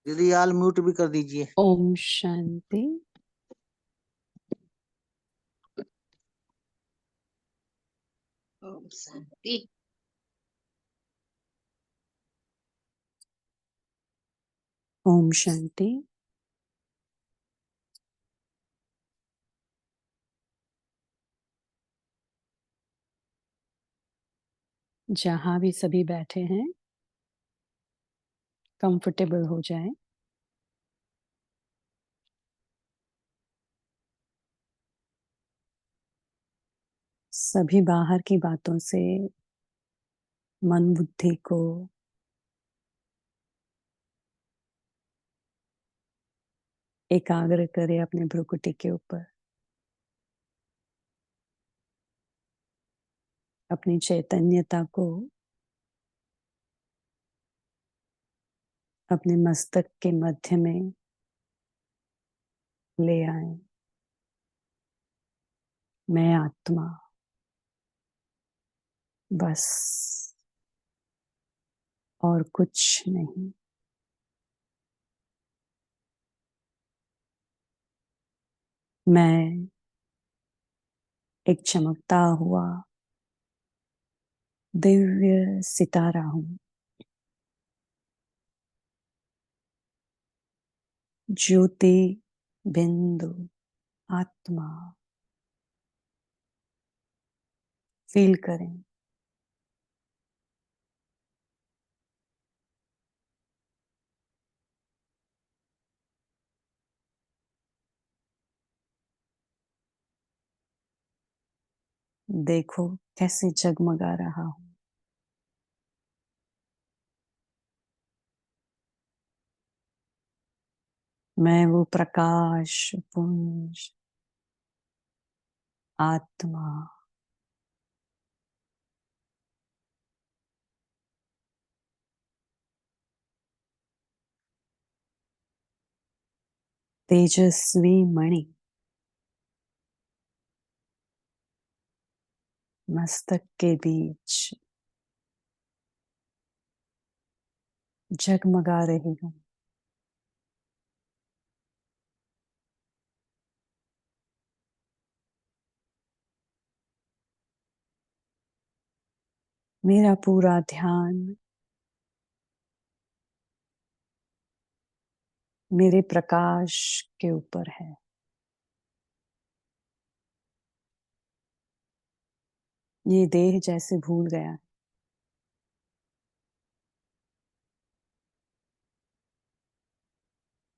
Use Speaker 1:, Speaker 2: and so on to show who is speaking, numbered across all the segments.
Speaker 1: दीदी यार म्यूट भी कर दीजिए।
Speaker 2: ओम शांति।
Speaker 3: ओम शांति।
Speaker 2: ओम शांति। जहां भी सभी बैठे हैं कंफर्टेबल हो जाएं। सभी बाहर की बातों से मन बुद्धि को एकाग्र करें अपने भ्रुकुटी के ऊपर। अपनी चैतन्यता को अपने मस्तक के मध्य में ले आए। मैं आत्मा, बस और कुछ नहीं। मैं एक चमकता हुआ दिव्य सितारा हूं। ज्योति बिंदु आत्मा। फील करें। देखो कैसे जगमगा रहा हूं। मैं वो प्रकाश पुंज आत्मा, तेजस्वी मणि, मस्तक के बीच जगमगा रही हूं। मेरा पूरा ध्यान मेरे प्रकाश के ऊपर है। ये देह जैसे भूल गया।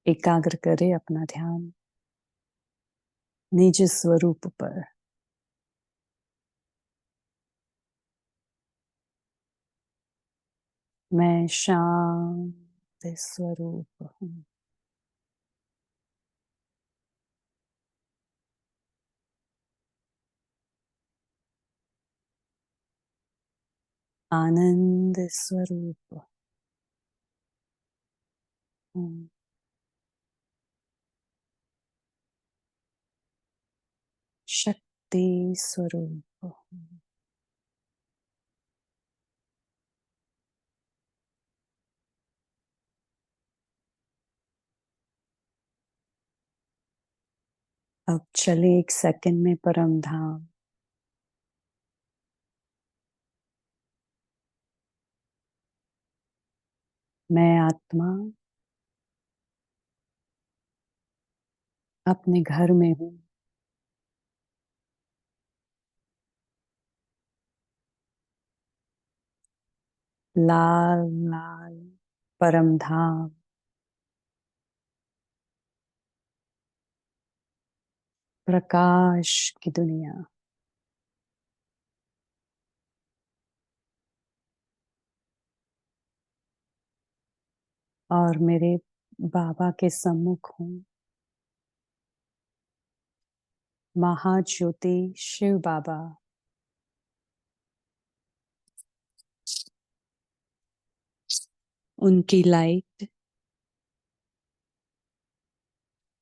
Speaker 2: एकाग्र करे अपना ध्यान निज स्वरूप पर। मैं शांत स्वरूप हूं। आनंद स्वरूप हूं। शक्ति स्वरूप हूं। अब चले एक सेकंड में परम धाम। मैं आत्मा अपने घर में हूं। लाल लाल परम धाम, प्रकाश की दुनिया। और मेरे बाबा के सम्मुख हूं। महाज्योति शिव बाबा उनकी लाइट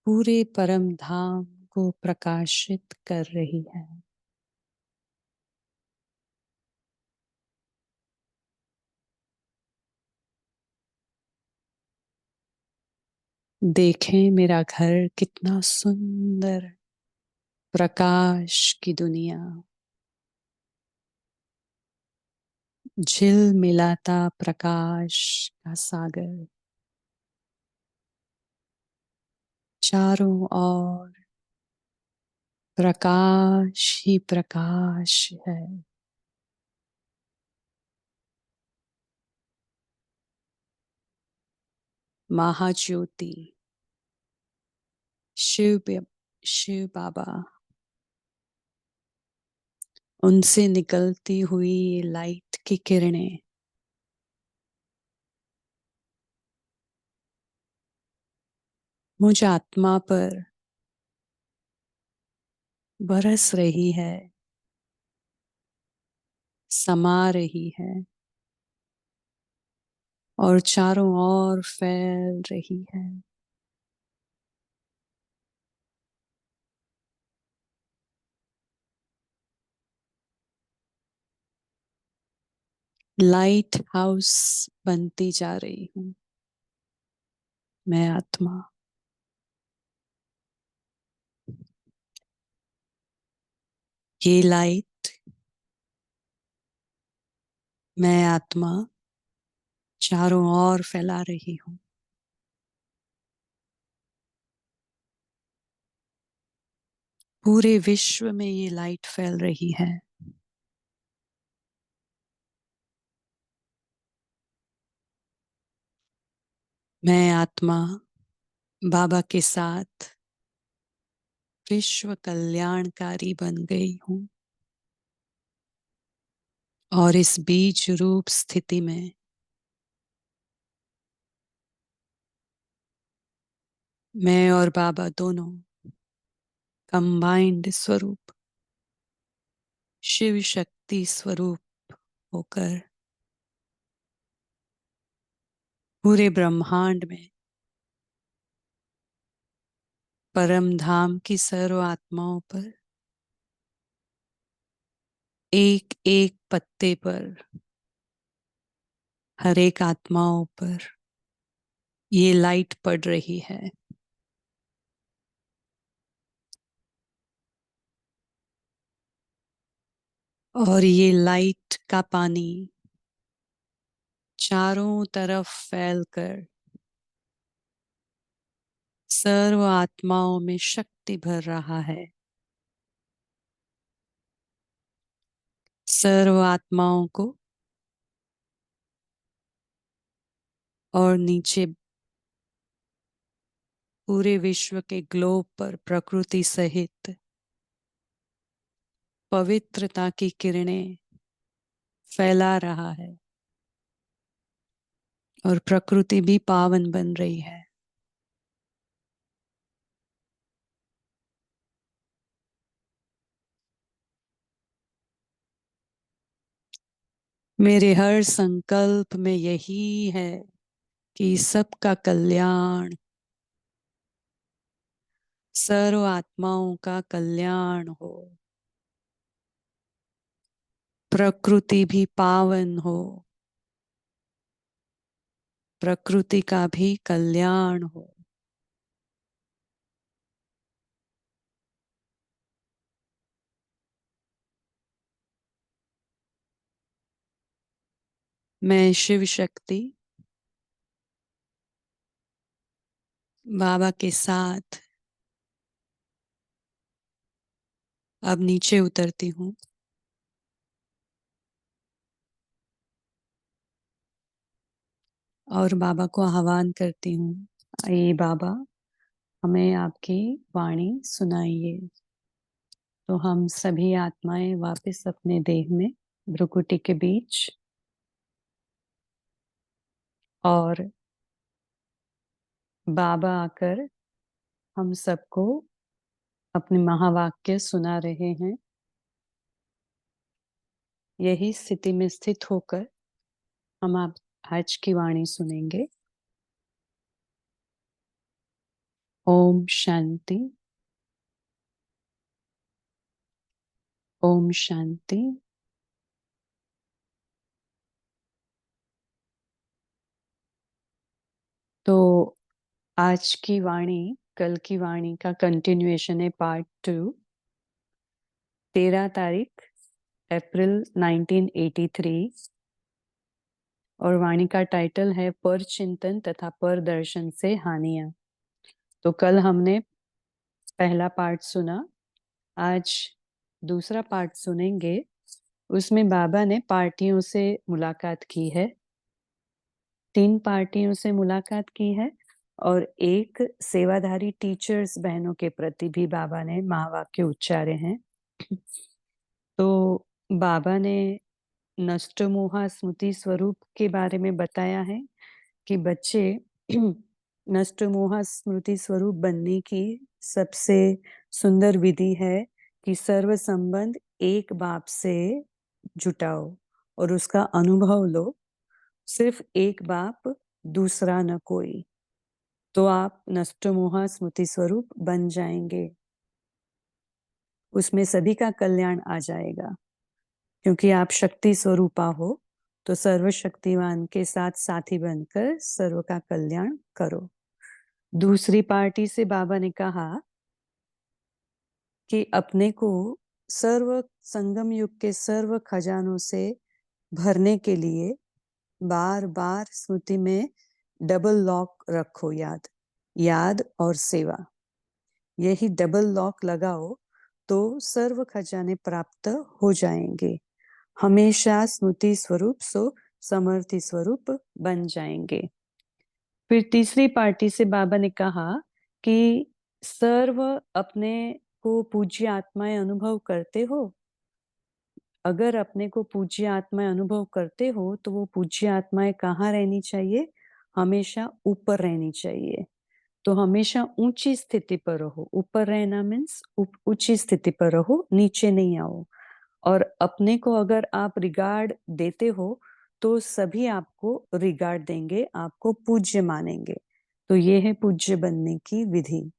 Speaker 2: पूरे परम धाम को प्रकाशित कर रही है। देखें मेरा घर कितना सुंदर, प्रकाश की दुनिया, झिल मिलाता प्रकाश का सागर, चारों ओर प्रकाश ही प्रकाश है। महाज्योति शिव बाबा, उनसे निकलती हुई ये लाइट की किरणें मुझ आत्मा पर बरस रही है, समा रही है और चारों ओर फैल रही है। लाइट हाउस बनती जा रही हूँ मैं आत्मा। ये लाइट मैं आत्मा चारों ओर फैला रही हूँ। पूरे विश्व में ये लाइट फैल रही है। मैं आत्मा बाबा के साथ विश्व कल्याणकारी बन गई हूँ और इस बीज रूप स्थिति में मैं और बाबा दोनों कंबाइंड स्वरूप, शिव शक्ति स्वरूप होकर पूरे ब्रह्मांड में परम धाम की सर्व आत्माओं पर, एक एक पत्ते पर, हर एक आत्माओं पर ये लाइट पड़ रही है। और ये लाइट का पानी चारों तरफ फैलकर सर्व आत्माओं में शक्ति भर रहा है। सर्व आत्माओं को और नीचे पूरे विश्व के ग्लोब पर प्रकृति सहित पवित्रता की किरणें फैला रहा है और प्रकृति भी पावन बन रही है। मेरे हर संकल्प में यही है कि सबका कल्याण, सर्व आत्माओं का कल्याण हो, प्रकृति भी पावन हो, प्रकृति का भी कल्याण हो। मैं शिव शक्ति बाबा के साथ अब नीचे उतरती हूँ और बाबा को आह्वान करती हूँ, आइए बाबा, हमें आपकी वाणी सुनाइए। तो हम सभी आत्माएं वापस अपने देह में भ्रुकुटी के बीच और बाबा आकर हम सबको अपने महावाक्य सुना रहे हैं। यही स्थिति में स्थित होकर हम आप आज की वाणी सुनेंगे। ओम शांति, ओम शांति। तो आज की वाणी कल की वाणी का कंटिन्यूएशन है, पार्ट 2। 13 तारीख अप्रैल 1983 और वाणी का टाइटल है पर चिंतन तथा पर दर्शन से हानियां। तो कल हमने पहला पार्ट सुना, आज दूसरा पार्ट सुनेंगे। उसमें बाबा ने पार्टियों से मुलाकात की है, 3 पार्टियों से मुलाकात की है और एक सेवाधारी टीचर्स बहनों के प्रति भी बाबा ने महावाक्य उच्चारे हैं। तो बाबा ने नष्टमोहा स्मृति स्वरूप के बारे में बताया है कि बच्चे नष्टमोहा स्मृति स्वरूप बनने की सबसे सुंदर विधि है कि सर्व संबंध एक बाप से जुटाओ और उसका अनुभव लो। सिर्फ एक बाप, दूसरा न कोई, तो आप नष्टमोहा स्मृति स्वरूप बन जाएंगे। उसमें सभी का कल्याण आ जाएगा, क्योंकि आप शक्ति स्वरूपा हो। तो सर्वशक्तिवान के साथ साथी बनकर सर्व का कल्याण करो। दूसरी पार्टी से बाबा ने कहा कि अपने को सर्व संगम युग के सर्व खजानों से भरने के लिए बार बार स्मृति में डबल लॉक रखो, याद और सेवा। यही डबल लॉक लगाओ तो सर्व खजाने प्राप्त हो जाएंगे। हमेशा स्मृति स्वरूप सो समर्थी स्वरूप बन जाएंगे। फिर तीसरी पार्टी से बाबा ने कहा कि सर्व अपने को पूज्य आत्माएं अनुभव करते हो। अगर अपने को पूज्य आत्माएं अनुभव करते हो तो वो पूज्य आत्माएं कहाँ रहनी चाहिए? हमेशा ऊपर रहनी चाहिए। तो हमेशा ऊंची स्थिति पर रहो। ऊपर रहना मीन्स ऊंची स्थिति पर रहो, नीचे नहीं आओ। और अपने को अगर आप रिगार्ड देते हो तो सभी आपको रिगार्ड देंगे, आपको पूज्य मानेंगे। तो ये है पूज्य बनने की विधि।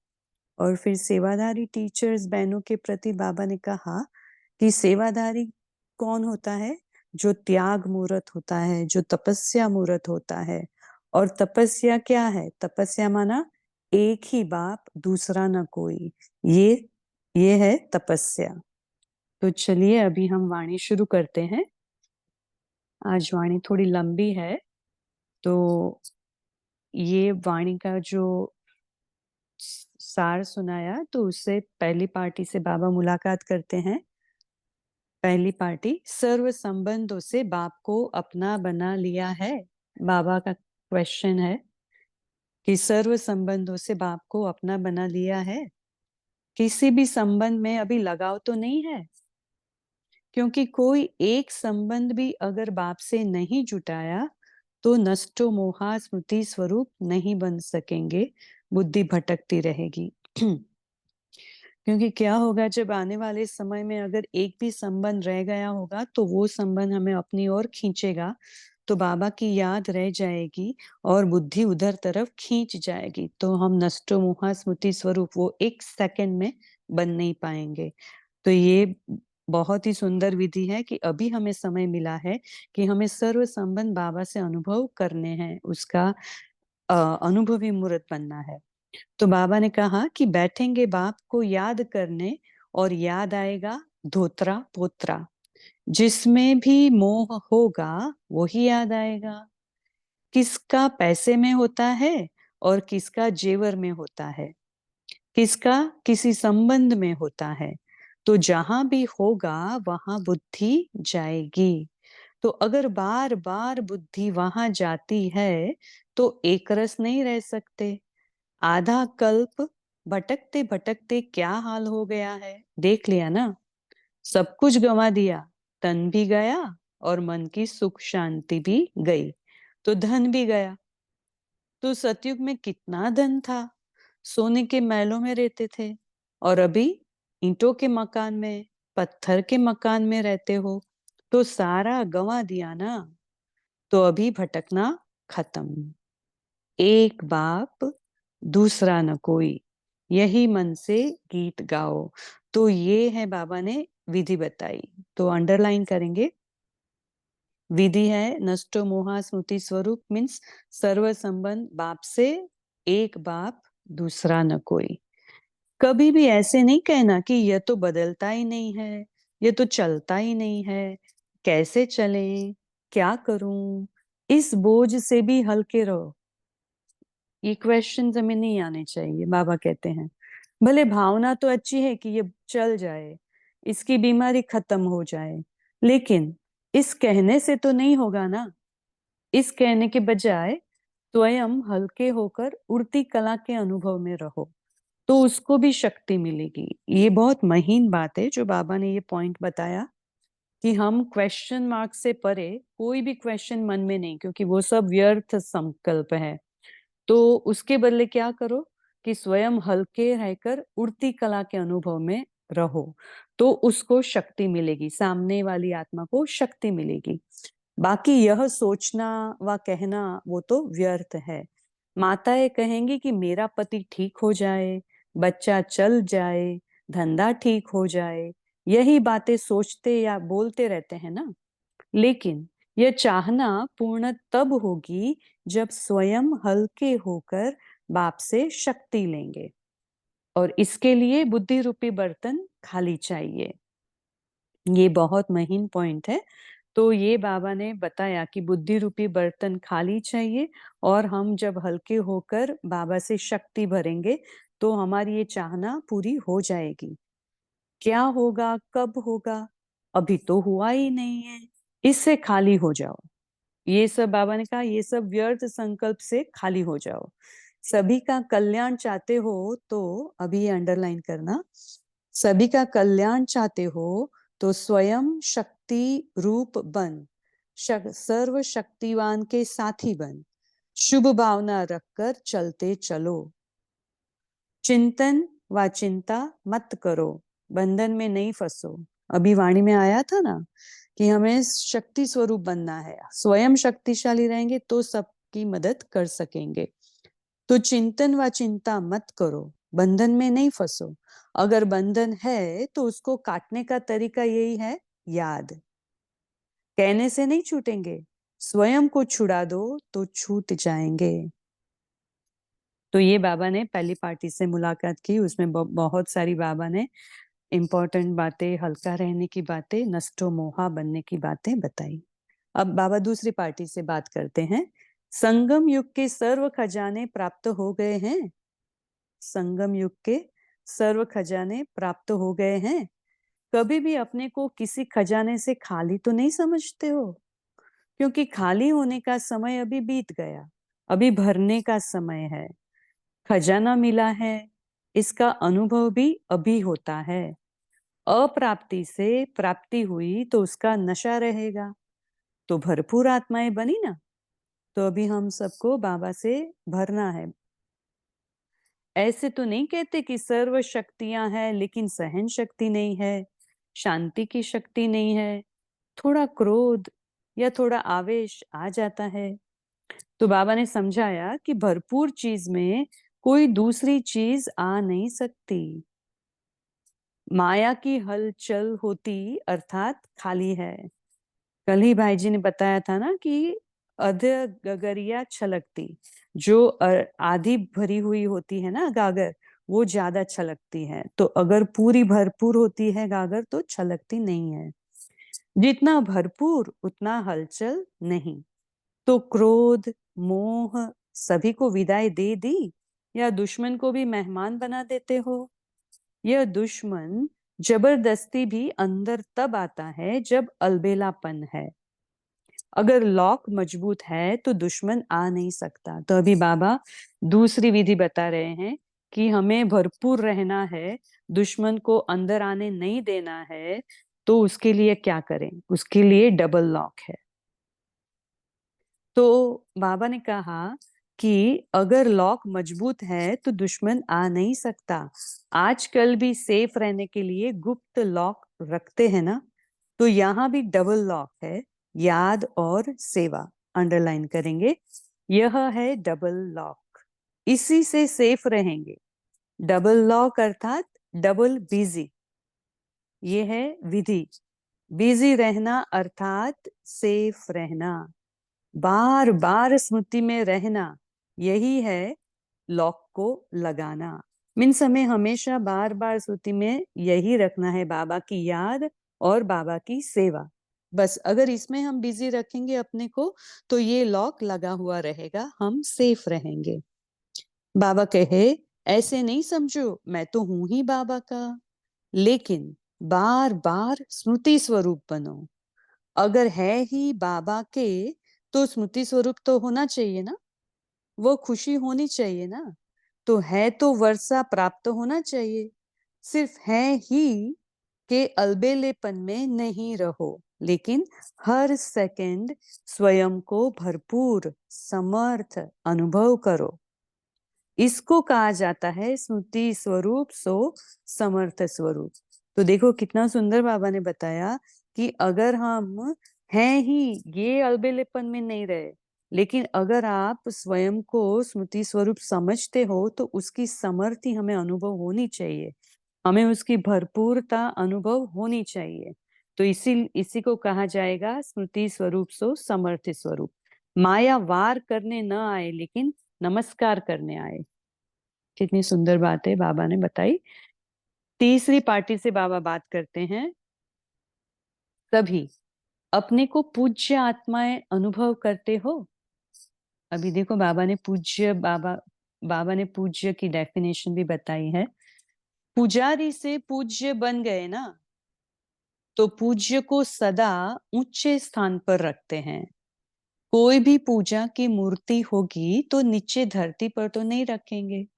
Speaker 2: और फिर सेवाधारी टीचर्स बहनों के प्रति बाबा ने कहा कि सेवाधारी कौन होता है? जो त्याग मूर्त होता है, जो तपस्या मूर्त होता है। और तपस्या क्या है? तपस्या माना एक ही बाप, दूसरा न कोई। ये है तपस्या। तो चलिए अभी हम वाणी शुरू करते हैं। आज वाणी थोड़ी लंबी है, तो ये वाणी का जो सार सुनाया तो उससे पहली पार्टी से बाबा मुलाकात करते हैं। पहली पार्टी, सर्व संबंधों से बाप को अपना बना लिया है। बाबा का क्वेश्चन है कि सर्व संबंधों से बाप को अपना बना लिया है। किसी भी संबंध में अभी लगाव तो नहीं है, क्योंकि कोई एक संबंध भी अगर बाप से नहीं जुटाया तो नष्टो मोहा स्मृति स्वरूप नहीं बन सकेंगे, बुद्धि भटकती रहेगी। क्योंकि क्या होगा, जब आने वाले समय में अगर एक भी संबंध रह गया होगा तो वो संबंध हमें अपनी ओर खींचेगा, तो बाबा की याद रह जाएगी और बुद्धि उधर तरफ खींच जाएगी। तो हम नष्टो मोहा स्मृति स्वरूप वो एक सेकंड में बन नहीं पाएंगे। तो ये बहुत ही सुंदर विधि है कि अभी हमें समय मिला है कि हमें सर्व संबंध बाबा से अनुभव करने हैं, उसका अनुभवी मूर्त बनना है। तो बाबा ने कहा कि बैठेंगे बाप को याद करने और याद आएगा धोत्रा पोत्रा। जिसमें भी मोह होगा वही याद आएगा। किसका पैसे में होता है और किसका जेवर में होता है, किसका किसी संबंध में होता है। तो जहां भी होगा वहां बुद्धि जाएगी। तो अगर बार बार बुद्धि वहां जाती है तो एक रस नहीं रह सकते। आधा कल्प भटकते भटकते क्या हाल हो गया है, देख लिया ना। सब कुछ गंवा दिया, तन भी गया और मन की सुख शांति भी गई, तो धन भी गया। तो सतयुग में कितना धन था, सोने के महलों में रहते थे, और अभी ईंटों के मकान में, पत्थर के मकान में रहते हो। तो सारा गंवा दिया ना, तो अभी भटकना खत्म। एक बाप, दूसरा न कोई, यही मन से गीत गाओ। तो ये है बाबा ने विधि बताई, तो अंडरलाइन करेंगे। विधि है नष्टो मोहा स्मृति स्वरूप मीन्स सर्व संबंध बाप से एक बाप दूसरा न कोई। कभी भी ऐसे नहीं कहना कि यह तो बदलता ही नहीं है, ये तो चलता ही नहीं है, कैसे चलें, क्या करूं। इस बोझ से भी हल्के रहो। ये क्वेश्चन हमें नहीं आने चाहिए। बाबा कहते हैं भले भावना तो अच्छी है कि ये चल जाए, इसकी बीमारी खत्म हो जाए, लेकिन इस कहने से तो नहीं होगा ना। इस कहने के बजाय स्वयं हल्के होकर उड़ती कला के अनुभव में रहो, तो उसको भी शक्ति मिलेगी। ये बहुत महीन बात है जो बाबा ने ये पॉइंट बताया कि हम क्वेश्चन मार्क से परे कोई भी क्वेश्चन मन में नहीं, क्योंकि वो सब व्यर्थ संकल्प है। तो उसके बदले क्या करो कि स्वयं हल्के रहकर उड़ती कला के अनुभव में रहो, तो उसको शक्ति मिलेगी, सामने वाली आत्मा को शक्ति मिलेगी। बाकी यह सोचना व कहना वो तो व्यर्थ है। माताएं कहेंगी कि मेरा पति ठीक हो जाए, बच्चा चल जाए, धंधा ठीक हो जाए, यही बातें सोचते या बोलते रहते हैं ना। लेकिन यह चाहना पूर्ण तब होगी जब स्वयं हल्के होकर बाप से शक्ति लेंगे, और इसके लिए बुद्धि रूपी बर्तन खाली चाहिए। ये बहुत महीन पॉइंट है। तो ये बाबा ने बताया कि बुद्धि रूपी बर्तन खाली चाहिए, और हम जब हल्के होकर बाबा से शक्ति भरेंगे तो हमारी ये चाहना पूरी हो जाएगी। क्या होगा, कब होगा, अभी तो हुआ ही नहीं है, इससे खाली हो जाओ। ये सब बाबा ने कहा, ये सब व्यर्थ संकल्प से खाली हो जाओ। सभी का कल्याण चाहते हो तो अभी ये अंडरलाइन करना, सभी का कल्याण चाहते हो तो स्वयं शक्ति रूप बन, सर्व शक्तिवान के साथी बन, शुभ भावना रखकर चलते चलो। चिंतन व चिंता मत करो, बंधन में नहीं फंसो। अभी वाणी में आया था ना कि हमें शक्ति स्वरूप बनना है, स्वयं शक्तिशाली रहेंगे तो सबकी मदद कर सकेंगे। तो चिंतन व चिंता मत करो, बंधन में नहीं फंसो। अगर बंधन है तो उसको काटने का तरीका यही है, याद। कहने से नहीं छूटेंगे, स्वयं को छुड़ा दो तो छूट जाएंगे। तो ये बाबा ने पहली पार्टी से मुलाकात की, उसमें बहुत सारी बाबा ने इंपॉर्टेंट बातें, हल्का रहने की बातें, नष्टो मोहा बनने की बातें बताई। अब बाबा दूसरी पार्टी से बात करते हैं। संगम युग के सर्व खजाने प्राप्त हो गए हैं। संगम युग के सर्व खजाने प्राप्त हो गए हैं। कभी भी अपने को किसी खजाने से खाली तो नहीं समझते हो, क्योंकि खाली होने का समय अभी बीत गया, अभी भरने का समय है। खजाना मिला है, इसका अनुभव भी अभी होता है। अप्राप्ति से प्राप्ति हुई तो उसका नशा रहेगा। तो भरपूर आत्माएं बनी ना, तो अभी हम सबको बाबा से भरना है। ऐसे तो नहीं कहते कि सर्व शक्तियां हैं लेकिन सहन शक्ति नहीं है, शांति की शक्ति नहीं है, थोड़ा क्रोध या थोड़ा आवेश आ जाता है। तो बाबा ने समझाया कि भरपूर चीज में कोई दूसरी चीज आ नहीं सकती। माया की हलचल होती अर्थात खाली है। कल ही भाई जी ने बताया था ना कि अध गगरिया छलकती, जो आधी भरी हुई होती है ना गागर, वो ज्यादा छलकती है। तो अगर पूरी भरपूर होती है गागर तो छलकती नहीं है। जितना भरपूर उतना हलचल नहीं। तो क्रोध, मोह सभी को विदाई दे दी, या दुश्मन को भी मेहमान बना देते हो। यह दुश्मन जबरदस्ती भी अंदर तब आता है जब अलबेलापन है। अगर लॉक मजबूत है तो दुश्मन आ नहीं सकता। तो अभी बाबा दूसरी विधि बता रहे हैं कि हमें भरपूर रहना है, दुश्मन को अंदर आने नहीं देना है। तो उसके लिए क्या करें? उसके लिए डबल लॉक है। तो बाबा ने कहा कि अगर लॉक मजबूत है तो दुश्मन आ नहीं सकता। आजकल भी सेफ रहने के लिए गुप्त लॉक रखते हैं ना, तो यहाँ भी डबल लॉक है, याद और सेवा। अंडरलाइन करेंगे, यह है डबल लॉक, इसी से सेफ रहेंगे। डबल लॉक अर्थात डबल बिजी, ये है विधि। बिजी रहना अर्थात सेफ रहना, बार बार स्मृति में रहना, यही है लॉक को लगाना। मीन्स हमें हमेशा बार बार स्मृति में यही रखना है, बाबा की याद और बाबा की सेवा। बस अगर इसमें हम बिजी रखेंगे अपने को तो ये लॉक लगा हुआ रहेगा, हम सेफ रहेंगे। बाबा कहे ऐसे नहीं समझो मैं तो हूं ही बाबा का, लेकिन बार बार स्मृति स्वरूप बनो। अगर है ही बाबा के तो स्मृति स्वरूप तो होना चाहिए ना, वो खुशी होनी चाहिए ना, तो है तो वर्षा प्राप्त होना चाहिए। सिर्फ है ही के अलबेलेपन में नहीं रहो, लेकिन हर सेकंड स्वयं को भरपूर समर्थ अनुभव करो। इसको कहा जाता है स्मृति स्वरूप सो समर्थ स्वरूप। तो देखो कितना सुंदर बाबा ने बताया कि अगर हम हैं ही ये अलबेलेपन में नहीं रहे, लेकिन अगर आप स्वयं को स्मृति स्वरूप समझते हो तो उसकी समर्थी हमें अनुभव होनी चाहिए, हमें उसकी भरपूरता अनुभव होनी चाहिए। तो इसी को कहा जाएगा स्मृति स्वरूप सो समर्थ स्वरूप। माया वार करने न आए लेकिन नमस्कार करने आए। कितनी सुंदर बात है बाबा ने बताई। तीसरी पार्टी से बाबा बात करते हैं, सभी अपने को पूज्य आत्माएं अनुभव करते हो। अभी देखो बाबा ने पूज्य की डेफिनेशन भी बताई है। पुजारी से पूज्य बन गए ना, तो पूज्य को सदा ऊंचे स्थान पर रखते हैं। कोई भी पूजा की मूर्ति होगी तो नीचे धरती पर तो नहीं रखेंगे।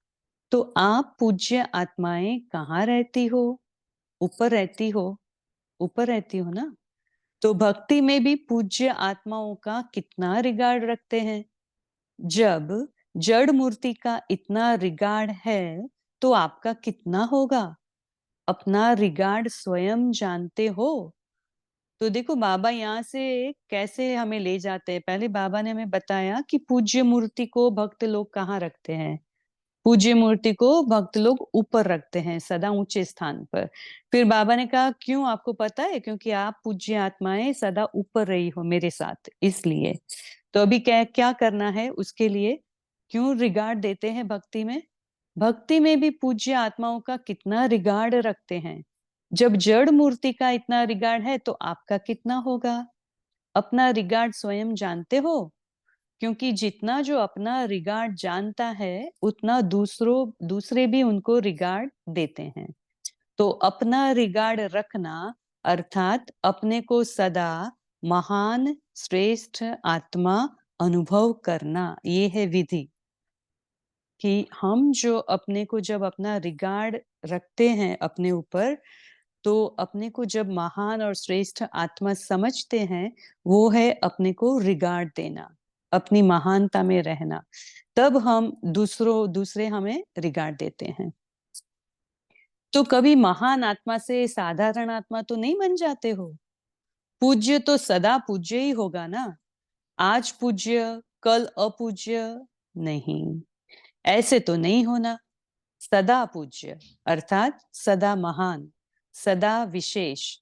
Speaker 2: तो आप पूज्य आत्माएं कहाँ रहती हो? ऊपर रहती हो, ऊपर रहती हो ना। तो भक्ति में भी पूज्य आत्माओं का कितना रिगार्ड रखते हैं। जब जड़ मूर्ति का इतना रिगार्ड है तो आपका कितना होगा? अपना रिगार्ड स्वयं जानते हो। तो देखो बाबा यहाँ से कैसे हमें ले जाते हैं। पहले बाबा ने हमें बताया कि पूज्य मूर्ति को भक्त लोग कहाँ रखते हैं। पूज्य मूर्ति को भक्त लोग ऊपर रखते हैं, सदा ऊंचे स्थान पर। फिर बाबा ने कहा क्यों, आपको पता है? क्योंकि आप पूज्य आत्माएं सदा ऊपर रही हो मेरे साथ, इसलिए। तो अभी क्या क्या करना है उसके लिए? क्यों रिगार्ड देते हैं भक्ति में? भक्ति में भी पूज्य आत्माओं का कितना रिगार्ड रखते हैं। जब जड़ मूर्ति का इतना रिगार्ड है तो आपका कितना होगा? अपना रिगार्ड स्वयं जानते हो, क्योंकि जितना जो अपना रिगार्ड जानता है उतना दूसरे भी उनको रिगार्ड देते हैं। तो अपना रिगार्ड रखना अर्थात अपने को सदा महान श्रेष्ठ आत्मा अनुभव करना, ये है विधि। कि हम जो अपने को जब अपना रिगार्ड रखते हैं अपने ऊपर, तो अपने को जब महान और श्रेष्ठ आत्मा समझते हैं, वो है अपने को रिगार्ड देना, अपनी महानता में रहना। तब हम दूसरे हमें रिगार्ड देते हैं। तो कभी महान आत्मा से साधारण आत्मा तो नहीं बन जाते हो। पूज्य तो सदा पूज्य ही होगा ना। आज पूज्य कल अपूज्य नहीं, ऐसे तो नहीं होना। सदा पूज्य अर्थात सदा महान, सदा विशेष।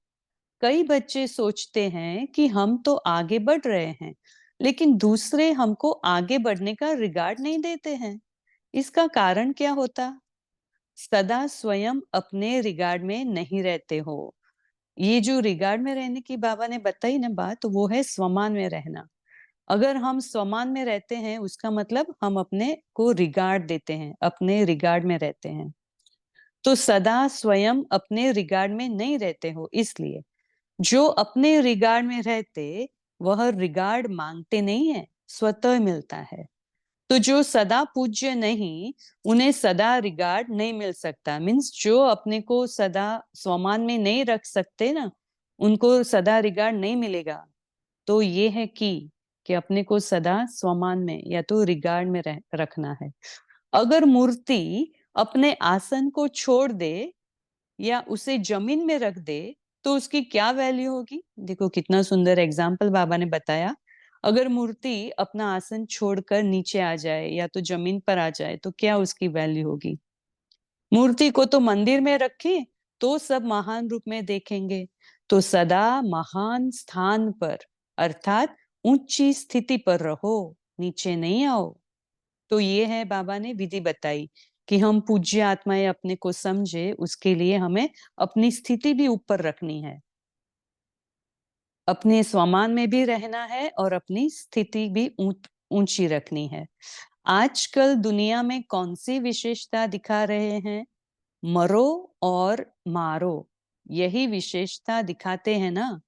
Speaker 2: कई बच्चे सोचते हैं कि हम तो आगे बढ़ रहे हैं, लेकिन दूसरे हमको आगे बढ़ने का रिगार्ड नहीं देते हैं। इसका कारण क्या होता? सदा स्वयं अपने रिगार्ड में नहीं रहते हो। ये जो रिगार्ड में रहने की बाबा ने बताई ना बात, वो है स्वमान में रहना। अगर हम स्वमान में रहते हैं उसका मतलब हम अपने को रिगार्ड देते हैं, अपने रिगार्ड में रहते हैं। तो सदा स्वयं अपने रिगार्ड में नहीं रहते हो, इसलिए जो अपने रिगार्ड में रहते वह रिगार्ड मांगते नहीं है, स्वतः मिलता है। तो जो सदा पूज्य नहीं, उन्हें सदा रिगार्ड नहीं मिल सकता। मीन्स जो अपने को सदा स्वमान में नहीं रख सकते ना, उनको सदा रिगार्ड नहीं मिलेगा। तो ये है कि अपने को सदा स्वमान में या तो रिगार्ड में रखना है। अगर मूर्ति अपने आसन को छोड़ दे या उसे जमीन में रख दे तो उसकी क्या वैल्यू होगी? देखो कितना सुंदर एग्जाम्पल बाबा ने बताया। अगर मूर्ति अपना आसन छोड़कर नीचे आ जाए या तो जमीन पर आ जाए तो क्या उसकी वैल्यू होगी? मूर्ति को तो मंदिर में रखें तो सब महान रूप में देखेंगे। तो सदा महान स्थान पर अर्थात ऊंची स्थिति पर रहो, नीचे नहीं आओ। तो ये है बाबा ने विधि बताई कि हम पूज्य आत्माएं अपने को समझे, उसके लिए हमें अपनी स्थिति भी ऊपर रखनी है, अपने स्वमान में भी रहना है और अपनी स्थिति भी ऊंची रखनी है। आजकल दुनिया में कौन सी विशेषता दिखा रहे हैं? मरो और मारो, यही विशेषता दिखाते हैं ना।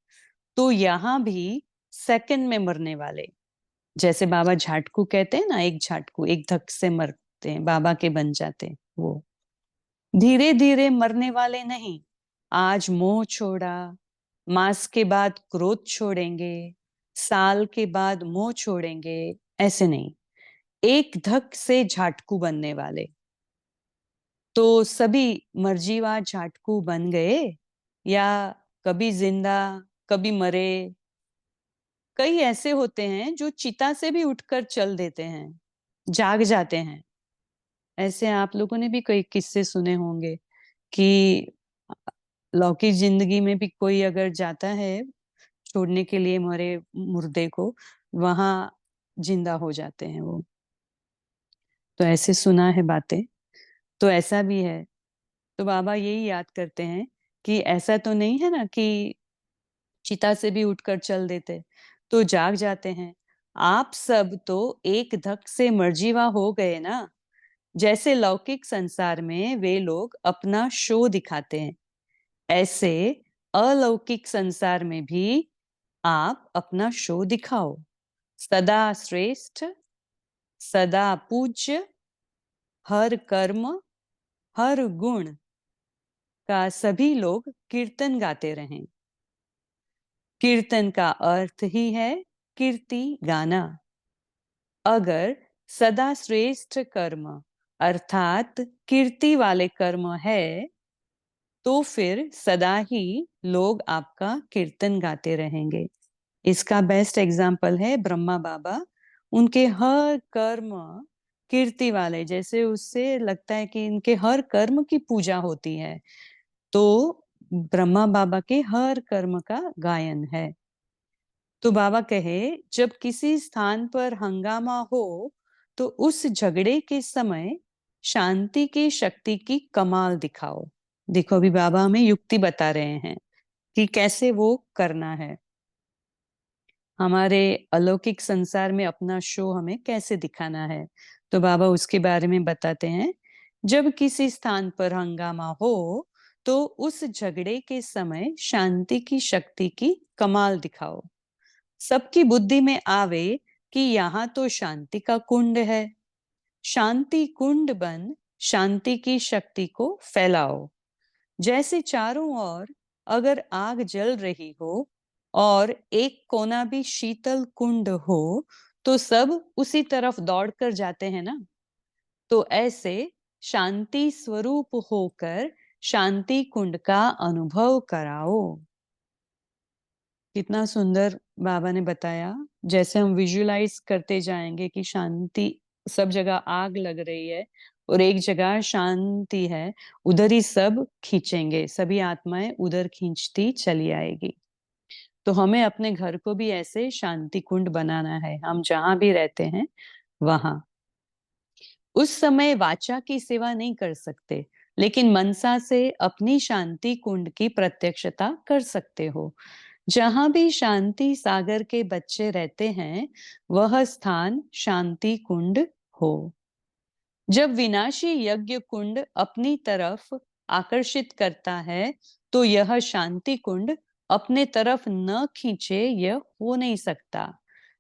Speaker 2: तो यहाँ भी सेकंड में मरने वाले, जैसे बाबा झाटकू कहते हैं ना, एक झाटकू एक धक से मरते हैं, बाबा के बन जाते हैं, वो धीरे धीरे मरने वाले नहीं। आज मोह छोड़ा, मास के बाद क्रोध छोड़ेंगे, साल के बाद मोह छोड़ेंगे, ऐसे नहीं, एक धक से झाटकू बनने वाले। तो सभी मर्जीवा झाटकू बन गए, या कभी जिंदा कभी मरे। कई ऐसे होते हैं जो चिता से भी उठकर चल देते हैं, जाग जाते हैं। ऐसे आप लोगों ने भी कई किस्से सुने होंगे कि लौकिक जिंदगी में भी कोई अगर जाता है छोड़ने के लिए मरे मुर्दे को, वहां जिंदा हो जाते हैं वो। तो ऐसे सुना है बातें, तो ऐसा भी है। तो बाबा यही याद करते हैं कि ऐसा तो नहीं है ना कि चिता से भी उठकर चल देते, तो जाग जाते हैं। आप सब तो एक धक से मर्जीवा हो गए ना। जैसे लौकिक संसार में वे लोग अपना शो दिखाते हैं, ऐसे अलौकिक संसार में भी आप अपना शो दिखाओ। सदा श्रेष्ठ, सदा पूज्य, हर कर्म हर गुण का सभी लोग कीर्तन गाते रहें। कीर्तन का अर्थ ही है कीर्ति गाना। अगर सदा श्रेष्ठ कर्म अर्थात कीर्ति वाले कर्म है, तो फिर सदा ही लोग आपका कीर्तन गाते रहेंगे। इसका बेस्ट एग्जाम्पल है ब्रह्मा बाबा। उनके हर कर्म कीर्ति वाले, जैसे उससे लगता है कि इनके हर कर्म की पूजा होती है, तो ब्रह्मा बाबा के हर कर्म का गायन है। तो बाबा कहे, जब किसी स्थान पर हंगामा हो तो उस झगड़े के समय शांति की शक्ति की कमाल दिखाओ। देखो अभी बाबा हमें युक्ति बता रहे हैं कि कैसे वो करना है। हमारे अलौकिक संसार में अपना शो हमें कैसे दिखाना है, तो बाबा उसके बारे में बताते हैं। जब किसी स्थान पर हंगामा हो तो उस झगड़े के समय शांति की शक्ति की कमाल दिखाओ। सबकी बुद्धि में आवे कि यहाँ तो शांति का कुंड है। शांति कुंड बन शांति की शक्ति को फैलाओ। जैसे चारों ओर अगर आग जल रही हो और एक कोना भी शीतल कुंड हो, तो सब उसी तरफ दौड़कर जाते हैं ना। तो ऐसे शांति स्वरूप होकर शांति कुंड का अनुभव कराओ। कितना सुंदर बाबा ने बताया। जैसे हम विजुलाइज करते जाएंगे कि शांति, सब जगह आग लग रही है और एक जगह शांति है, उधर ही सब खींचेंगे, सभी आत्माएं उधर खींचती चली आएगी। तो हमें अपने घर को भी ऐसे शांति कुंड बनाना है, हम जहां भी रहते हैं वहां। उस समय वाचा की सेवा नहीं कर सकते, लेकिन मनसा से अपनी शांति कुंड की प्रत्यक्षता कर सकते हो। जहां भी शांति सागर के बच्चे रहते हैं, वह स्थान शांति कुंड हो। जब विनाशी यज्ञ कुंड अपनी तरफ आकर्षित करता है, तो यह शांति कुंड अपने तरफ न खींचे, यह हो नहीं सकता।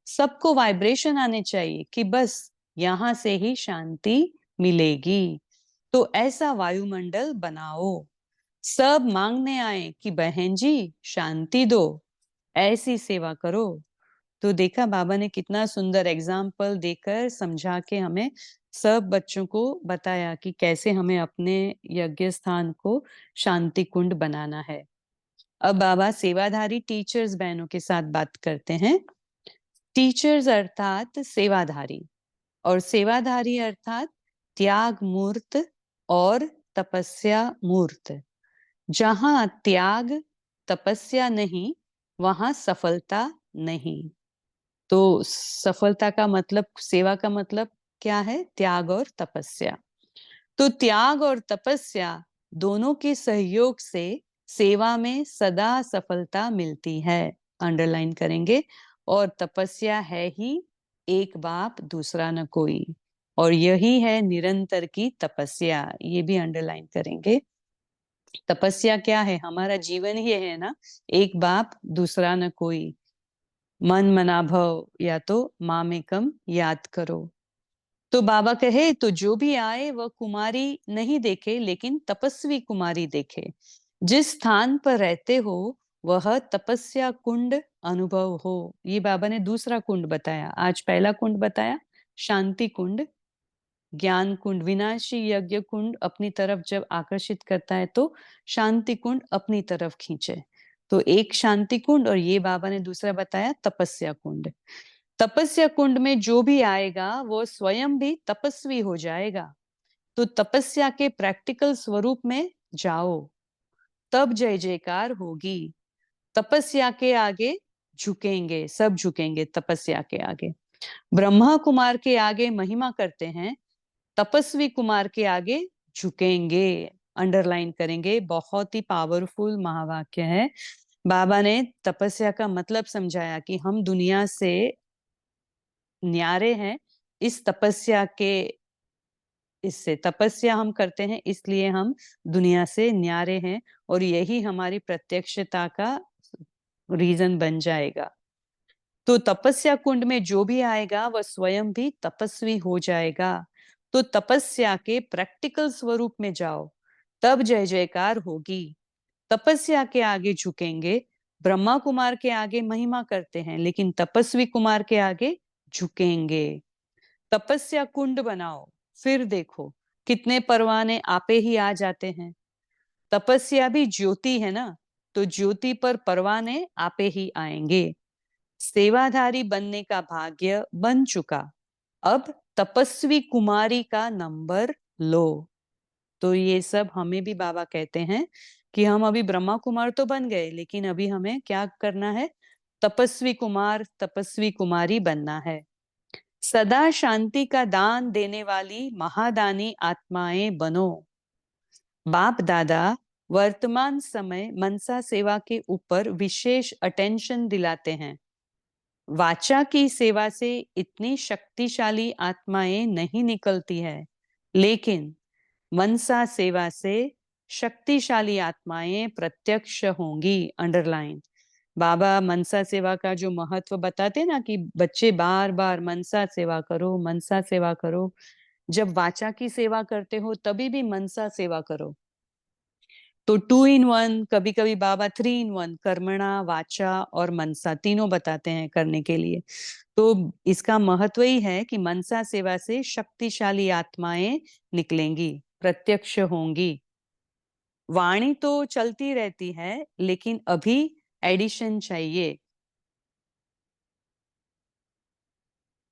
Speaker 2: सबको वाइब्रेशन आने चाहिए कि बस यहां से ही शांति मिलेगी। तो ऐसा वायुमंडल बनाओ, सब मांगने आए कि बहन जी शांति दो, ऐसी सेवा करो। तो देखा बाबा ने कितना सुंदर एग्जाम्पल देकर समझा के हमें सब बच्चों को बताया कि कैसे हमें अपने यज्ञ स्थान को शांति कुंड बनाना है। अब बाबा सेवाधारी टीचर्स बहनों के साथ बात करते हैं। टीचर्स अर्थात सेवाधारी, और सेवाधारी अर्थात त्याग मूर्त और तपस्या मूर्त। जहां त्याग तपस्या नहीं, वहां सफलता नहीं। तो सफलता का मतलब, सेवा का मतलब क्या है? त्याग और तपस्या। तो त्याग और तपस्या दोनों के सहयोग से सेवा में सदा सफलता मिलती है। अंडरलाइन करेंगे। और तपस्या है ही एक बाप दूसरा न कोई, और यही है निरंतर की तपस्या। ये भी अंडरलाइन करेंगे। तपस्या क्या है? हमारा जीवन ही है ना, एक बाप दूसरा न कोई, मन मना भव, या तो मामेकम याद करो। तो बाबा कहे तो जो भी आए वह कुमारी नहीं देखे, लेकिन तपस्वी कुमारी देखे। जिस स्थान पर रहते हो वह तपस्या कुंड अनुभव हो। ये बाबा ने दूसरा कुंड बताया। आज पहला कुंड बताया, शांति कुंड, ज्ञान कुंड। विनाशी यज्ञ कुंड अपनी तरफ जब आकर्षित करता है तो शांति कुंड अपनी तरफ खींचे। तो एक शांति कुंड, और ये बाबा ने दूसरा बताया तपस्या कुंड। तपस्या कुंड में जो भी आएगा वो स्वयं भी तपस्वी हो जाएगा। तो तपस्या के प्रैक्टिकल स्वरूप में जाओ, तब जय जयकार होगी। तपस्या के आगे झुकेंगे, सब झुकेंगे तपस्या के आगे। ब्रह्मा कुमार के आगे महिमा करते हैं, तपस्वी कुमार के आगे झुकेंगे। अंडरलाइन करेंगे, बहुत ही पावरफुल महावाक्य है। बाबा ने तपस्या का मतलब समझाया कि हम दुनिया से न्यारे हैं इस तपस्या के, इससे तपस्या हम करते हैं इसलिए हम दुनिया से न्यारे हैं, और यही हमारी प्रत्यक्षता का रीजन बन जाएगा। तो तपस्या कुंड में जो भी आएगा वह स्वयं भी तपस्वी हो जाएगा। तो तपस्या के प्रैक्टिकल स्वरूप में जाओ, तब जय जयकार होगी। तपस्या के आगे झुकेंगे। ब्रह्मा कुमार के आगे महिमा करते हैं, लेकिन तपस्वी कुमार के आगे झुकेंगे। तपस्या कुंड बनाओ, फिर देखो कितने परवाने आपे ही आ जाते हैं। तपस्या भी ज्योति है ना, तो ज्योति पर परवाने आपे ही आएंगे। सेवाधारी बनने का भाग्य बन चुका, अब तपस्वी कुमारी का नंबर लो। तो ये सब हमें भी बाबा कहते हैं कि हम अभी ब्रह्मा कुमार तो बन गए, लेकिन अभी हमें क्या करना है? तपस्वी कुमार, तपस्वी कुमारी बनना है। सदा शांति का दान देने वाली महादानी आत्माएं बनो। बाप दादा वर्तमान समय मनसा सेवा के ऊपर विशेष अटेंशन दिलाते हैं। वाचा की सेवा से इतनी शक्तिशाली आत्माएं नहीं निकलती है, लेकिन मनसा सेवा से शक्तिशाली आत्माएं प्रत्यक्ष होंगी। अंडरलाइन। बाबा मनसा सेवा का जो महत्व बताते ना कि बच्चे बार बार मनसा सेवा करो, मनसा सेवा करो। जब वाचा की सेवा करते हो तभी भी मनसा सेवा करो। तो 2 in 1, कभी कभी बाबा 3 in 1, कर्मणा, वाचा और मनसा तीनों बताते हैं करने के लिए। तो इसका महत्व ही है कि मनसा सेवा से शक्तिशाली आत्माएं निकलेंगी, प्रत्यक्ष होंगी। वाणी तो चलती रहती है, लेकिन अभी एडिशन चाहिए।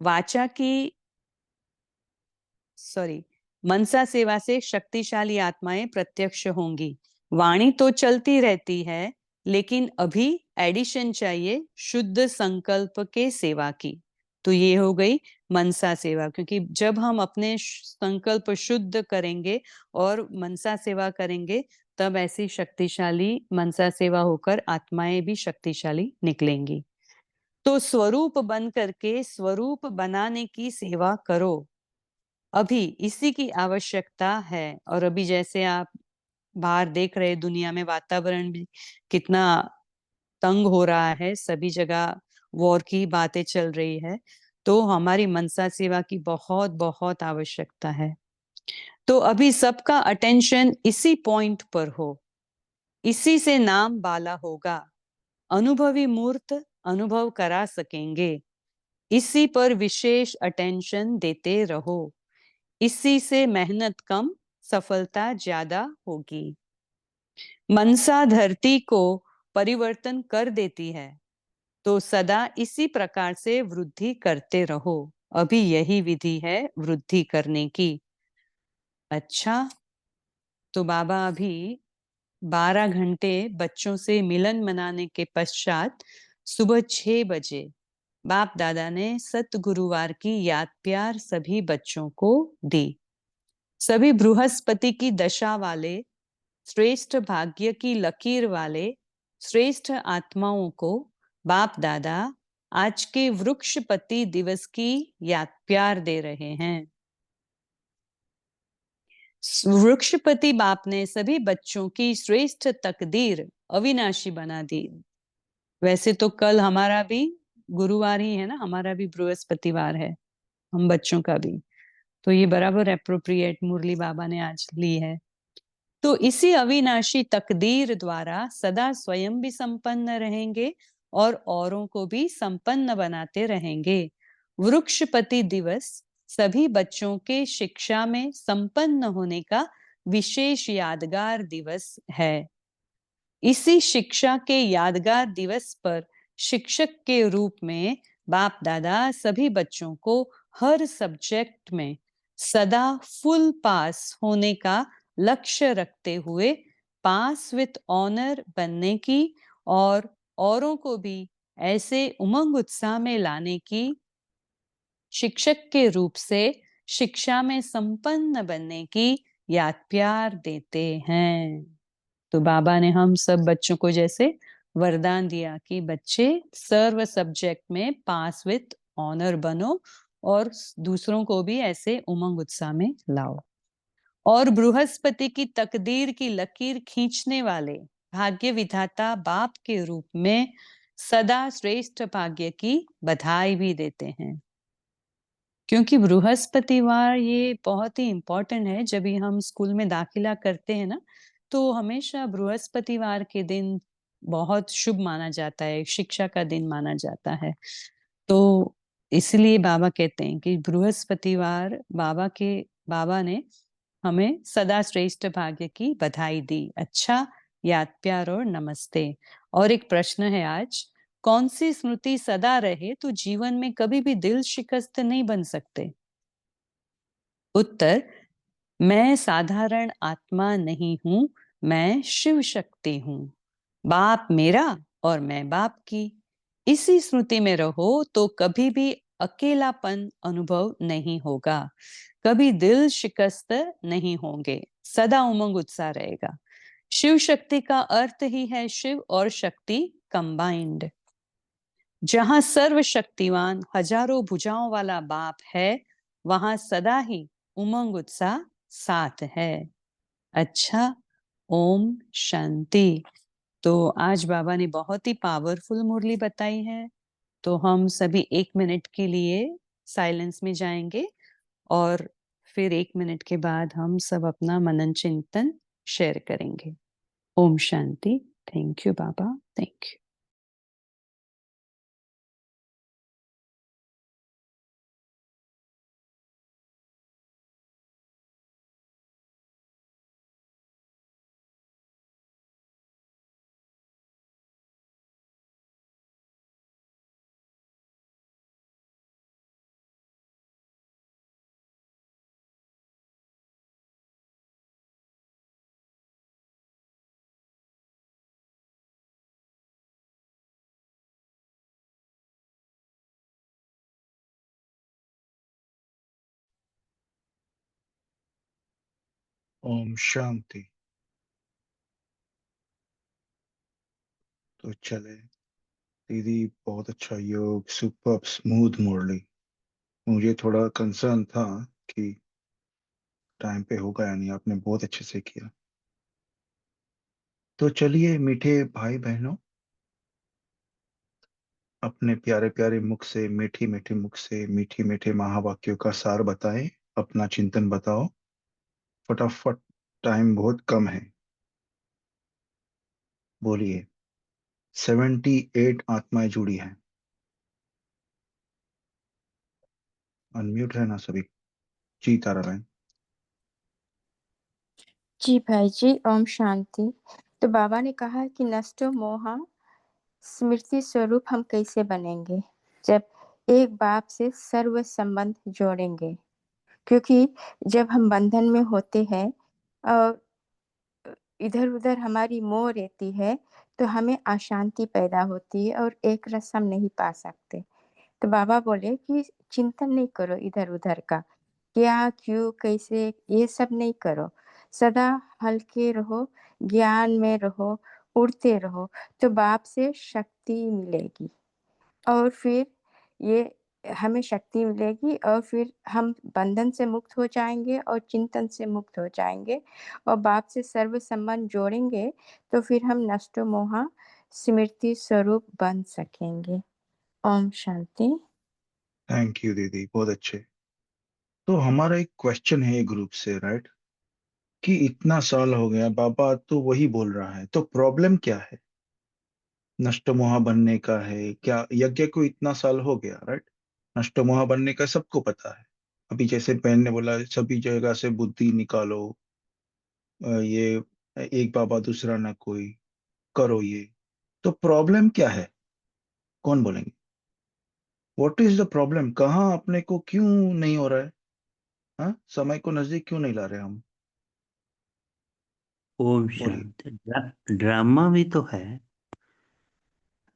Speaker 2: वाचा की सॉरी मनसा सेवा से शक्तिशाली आत्माएं प्रत्यक्ष होंगी। वाणी तो चलती रहती है, लेकिन अभी एडिशन चाहिए शुद्ध संकल्प के सेवा की। तो ये हो गई मनसा सेवा, क्योंकि जब हम अपने संकल्प शुद्ध करेंगे और मनसा सेवा करेंगे, तब ऐसी शक्तिशाली मनसा सेवा होकर आत्माएं भी शक्तिशाली निकलेंगी। तो स्वरूप बन करके स्वरूप बनाने की सेवा करो, अभी इसी की आवश्यकता है। और अभी जैसे आप बाहर देख रहे, दुनिया में वातावरण भी कितना तंग हो रहा है, सभी जगह वॉर की बातें चल रही है, तो हमारी मनसा सेवा की बहुत बहुत आवश्यकता है। तो अभी सबका अटेंशन इसी पॉइंट पर हो, इसी से नाम बाला होगा। अनुभवी मूर्त अनुभव करा सकेंगे, इसी पर विशेष अटेंशन देते रहो। इसी से मेहनत कम, सफलता ज्यादा होगी। मनसा धरती को परिवर्तन कर देती है, तो सदा इसी प्रकार से वृद्धि करते रहो। अभी यही विधि है वृद्धि करने की। अच्छा, तो बाबा अभी 12 घंटे बच्चों से मिलन मनाने के पश्चात सुबह 6 बजे बाप दादा ने सत गुरुवार की याद प्यार सभी बच्चों को दी। सभी बृहस्पति की दशा वाले, श्रेष्ठ भाग्य की लकीर वाले श्रेष्ठ आत्माओं को बाप दादा आज के वृक्षपति दिवस की याद प्यार दे रहे हैं। वृक्षपति बाप ने सभी बच्चों की श्रेष्ठ तकदीर अविनाशी बना दी। वैसे तो कल हमारा भी गुरुवार ही है ना, हमारा भी बृहस्पतिवार है, हम बच्चों का भी, तो ये बराबर एप्रोप्रिएट मुरली बाबा ने आज ली है। तो इसी अविनाशी तकदीर द्वारा सदा स्वयं भी संपन्न रहेंगे और औरों को भी संपन्न बनाते रहेंगे। वृक्षपति दिवस सभी बच्चों के शिक्षा में संपन्न होने का विशेष यादगार दिवस है। इसी शिक्षा के यादगार दिवस पर शिक्षक के रूप में बाप दादा सभी बच्चों को हर सब्जेक्ट में सदा फुल पास होने का लक्ष्य रखते हुए पास विथ ऑनर बनने की और औरों को भी ऐसे उमंग उत्साह में लाने की शिक्षक के रूप से शिक्षा में संपन्न बनने की याद प्यार देते हैं। तो बाबा ने हम सब बच्चों को जैसे वरदान दिया कि बच्चे सर्व सब्जेक्ट में पास विथ ऑनर बनो और दूसरों को भी ऐसे उमंग उत्साह में लाओ। और बृहस्पति की तकदीर की लकीर खींचने वाले भाग्य विधाता बाप के रूप में सदा श्रेष्ठ भाग्य की बधाई भी देते हैं। क्योंकि बृहस्पतिवार ये बहुत ही इम्पोर्टेंट है। जब भी हम स्कूल में दाखिला करते हैं ना, तो हमेशा बृहस्पतिवार के दिन बहुत शुभ माना जाता है, शिक्षा का दिन माना जाता है। तो इसलिए बाबा कहते हैं कि बृहस्पतिवार बाबा ने हमें सदा श्रेष्ठ भाग्य की बधाई दी। अच्छा, याद प्यार और नमस्ते। और एक प्रश्न है आज, कौन सी स्मृति सदा रहे तो जीवन में कभी भी दिल शिकस्त नहीं बन सकते? उत्तर, मैं साधारण आत्मा नहीं हूं, मैं शिव शक्ति हूं। बाप मेरा और मैं बाप की। इसी स्मृति में रहो तो कभी भी अकेलापन अनुभव नहीं होगा, कभी दिल शिकस्त नहीं होंगे, सदा उमंग उत्साह रहेगा। शिव शक्ति का अर्थ ही है शिव और शक्ति कंबाइंड। जहां सर्वशक्तिवान हजारों भुजाओं वाला बाप है, वहां सदा ही उमंग उत्साह साथ है। अच्छा, ओम शांति। तो आज बाबा ने बहुत ही पावरफुल मुरली बताई है। तो हम सभी 1 मिनट के लिए साइलेंस में जाएंगे और फिर 1 मिनट के बाद हम सब अपना मनन चिंतन शेयर करेंगे। ओम शांति। थैंक यू बाबा, थैंक यू।
Speaker 3: ओम शांति। तो चले दीदी, बहुत अच्छा योग, सुपर स्मूथ मुरली। मुझे थोड़ा कंसर्न था कि टाइम पे होगा या नहीं, आपने बहुत अच्छे से किया। तो चलिए मीठे भाई बहनों, अपने प्यारे प्यारे मुख से, मीठी मीठी मुख से मीठी मीठे महावाक्यों का सार बताएं, अपना चिंतन बताओ फटाफट, टाइम बहुत कम है। बोलिए। 78 आत्माएं जुड़ी हैं। अनम्यूट है ना सभी? जी तारा बहन।
Speaker 4: जी भाई जी, ओम शांति। तो बाबा ने कहा कि नष्टो मोहा स्मृति स्वरूप हम कैसे बनेंगे, जब एक बाप से सर्व संबंध जोड़ेंगे। क्योंकि जब हम बंधन में होते हैं और इधर उधर हमारी मोह रहती है, तो हमें अशांति पैदा होती है और एक रस हम नहीं पा सकते। तो बाबा बोले कि चिंतन नहीं करो इधर उधर का, क्या क्यों कैसे ये सब नहीं करो, सदा हल्के रहो, ज्ञान में रहो, उड़ते रहो, तो बाप से शक्ति मिलेगी और फिर ये हमें शक्ति मिलेगी और फिर हम बंधन से मुक्त हो जाएंगे और चिंतन से मुक्त हो जाएंगे और बाप से सर्व संबंध जोड़ेंगे, तो फिर हम नष्टो मोहा स्मृति स्वरूप बन सकेंगे। ओम शांति।
Speaker 3: थैंक यू दीदी, बहुत अच्छे। तो हमारा एक क्वेश्चन है ग्रुप से, राइट, कि इतना साल हो गया, बाबा तो वही बोल रहा है, तो प्रॉब्लम क्या है? नष्टमोहा बनने का है क्या? यज्ञ को इतना साल हो गया, राइट, नष्टमोहा बनने का सबको पता है। अभी जैसे बहन ने बोला सभी जगह से बुद्धि निकालो, ये एक बाबा दूसरा ना कोई, करो ये। तो प्रॉब्लम क्या है? कौन बोलेंगे? What is the problem? कहाँ अपने को क्यों नहीं हो रहा है? हाँ, समय को नजदीक क्यों नहीं ला रहे हम?
Speaker 1: ओम
Speaker 3: बोलिए।
Speaker 1: शांति। ड्रामा भी तो है,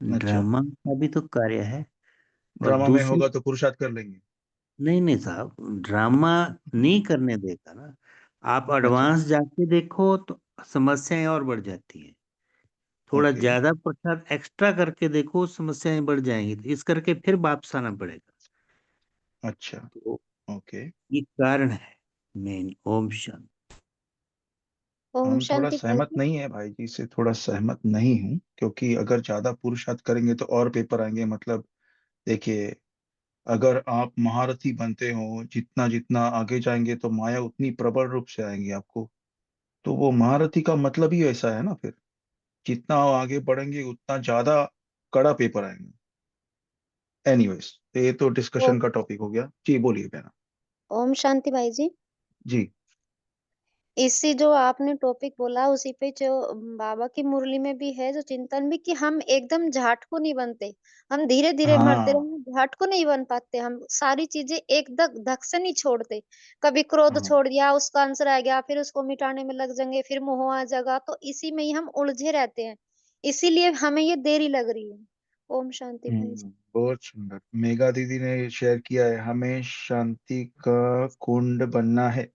Speaker 3: अच्छा,
Speaker 1: ड्रामा का भी तो कार्य है। और
Speaker 3: ड्रामा में
Speaker 1: दूसरी,
Speaker 3: होगा तो पुरुषार्थ कर लेंगे।
Speaker 1: नहीं नहीं साहब, ड्रामा नहीं करने देगा ना। आप
Speaker 3: अच्छा,
Speaker 1: एडवांस जाके देखो तो समस्याएं और बढ़ जाती हैं। थोड़ा
Speaker 3: ओके,
Speaker 1: ज्यादा प्रसाद एक्स्ट्रा करके देखो, समस्याएं बढ़ जाएंगी, तो इस करके फिर वापस आना पड़ेगा।
Speaker 3: अच्छा,
Speaker 1: तो
Speaker 3: ओके।
Speaker 1: ये कारण है मेन। ओम शांति।
Speaker 5: ओम
Speaker 3: हम थोड़ा
Speaker 5: शांति भाई
Speaker 3: सहमत
Speaker 5: जी।
Speaker 3: नहीं है भाई जी से, थोड़ा सहमत नहीं हूँ, क्योंकि अगर ज्यादा पुरुषार्थ करेंगे तो और पेपर आएंगे। मतलब देखिए, अगर आप महारथी बनते हो, जितना जितना आगे जाएंगे तो माया उतनी प्रबल रूप से आएंगी आपको। तो वो महारथी का मतलब ही ऐसा है ना फिर, जितना आगे बढ़ेंगे उतना ज्यादा कड़ा पेपर आएंगे। एनीवेज, ये तो
Speaker 5: ओ,
Speaker 3: डिस्कशन का टॉपिक हो गया जी। बोलिए बहना।
Speaker 5: ओम शांति भाई जी।
Speaker 3: जी।
Speaker 5: इसी जो आपने टॉपिक बोला उसी पे जो बाबा की मुरली में भी है, जो चिंतन भी, कि हम एकदम झाट को नहीं बनते, हम धीरे धीरे मरते
Speaker 3: हाँ,
Speaker 5: रहेंगे, झाट को नहीं बन पाते। हम सारी चीजें एक धक से नहीं छोड़ते। कभी क्रोध
Speaker 3: हाँ।
Speaker 5: छोड़ दिया, उसका आंसर आ गया, फिर उसको मिटाने में लग जाएंगे, फिर मोह आ जाएगा, तो इसी में ही हम उलझे रहते हैं। इसीलिए हमें ये देरी लग रही है। ओम शांति भाई जी।
Speaker 3: बहुत सुंदर। मेघा दीदी ने शेयर किया है, हमें शांति का कुंड बनना है,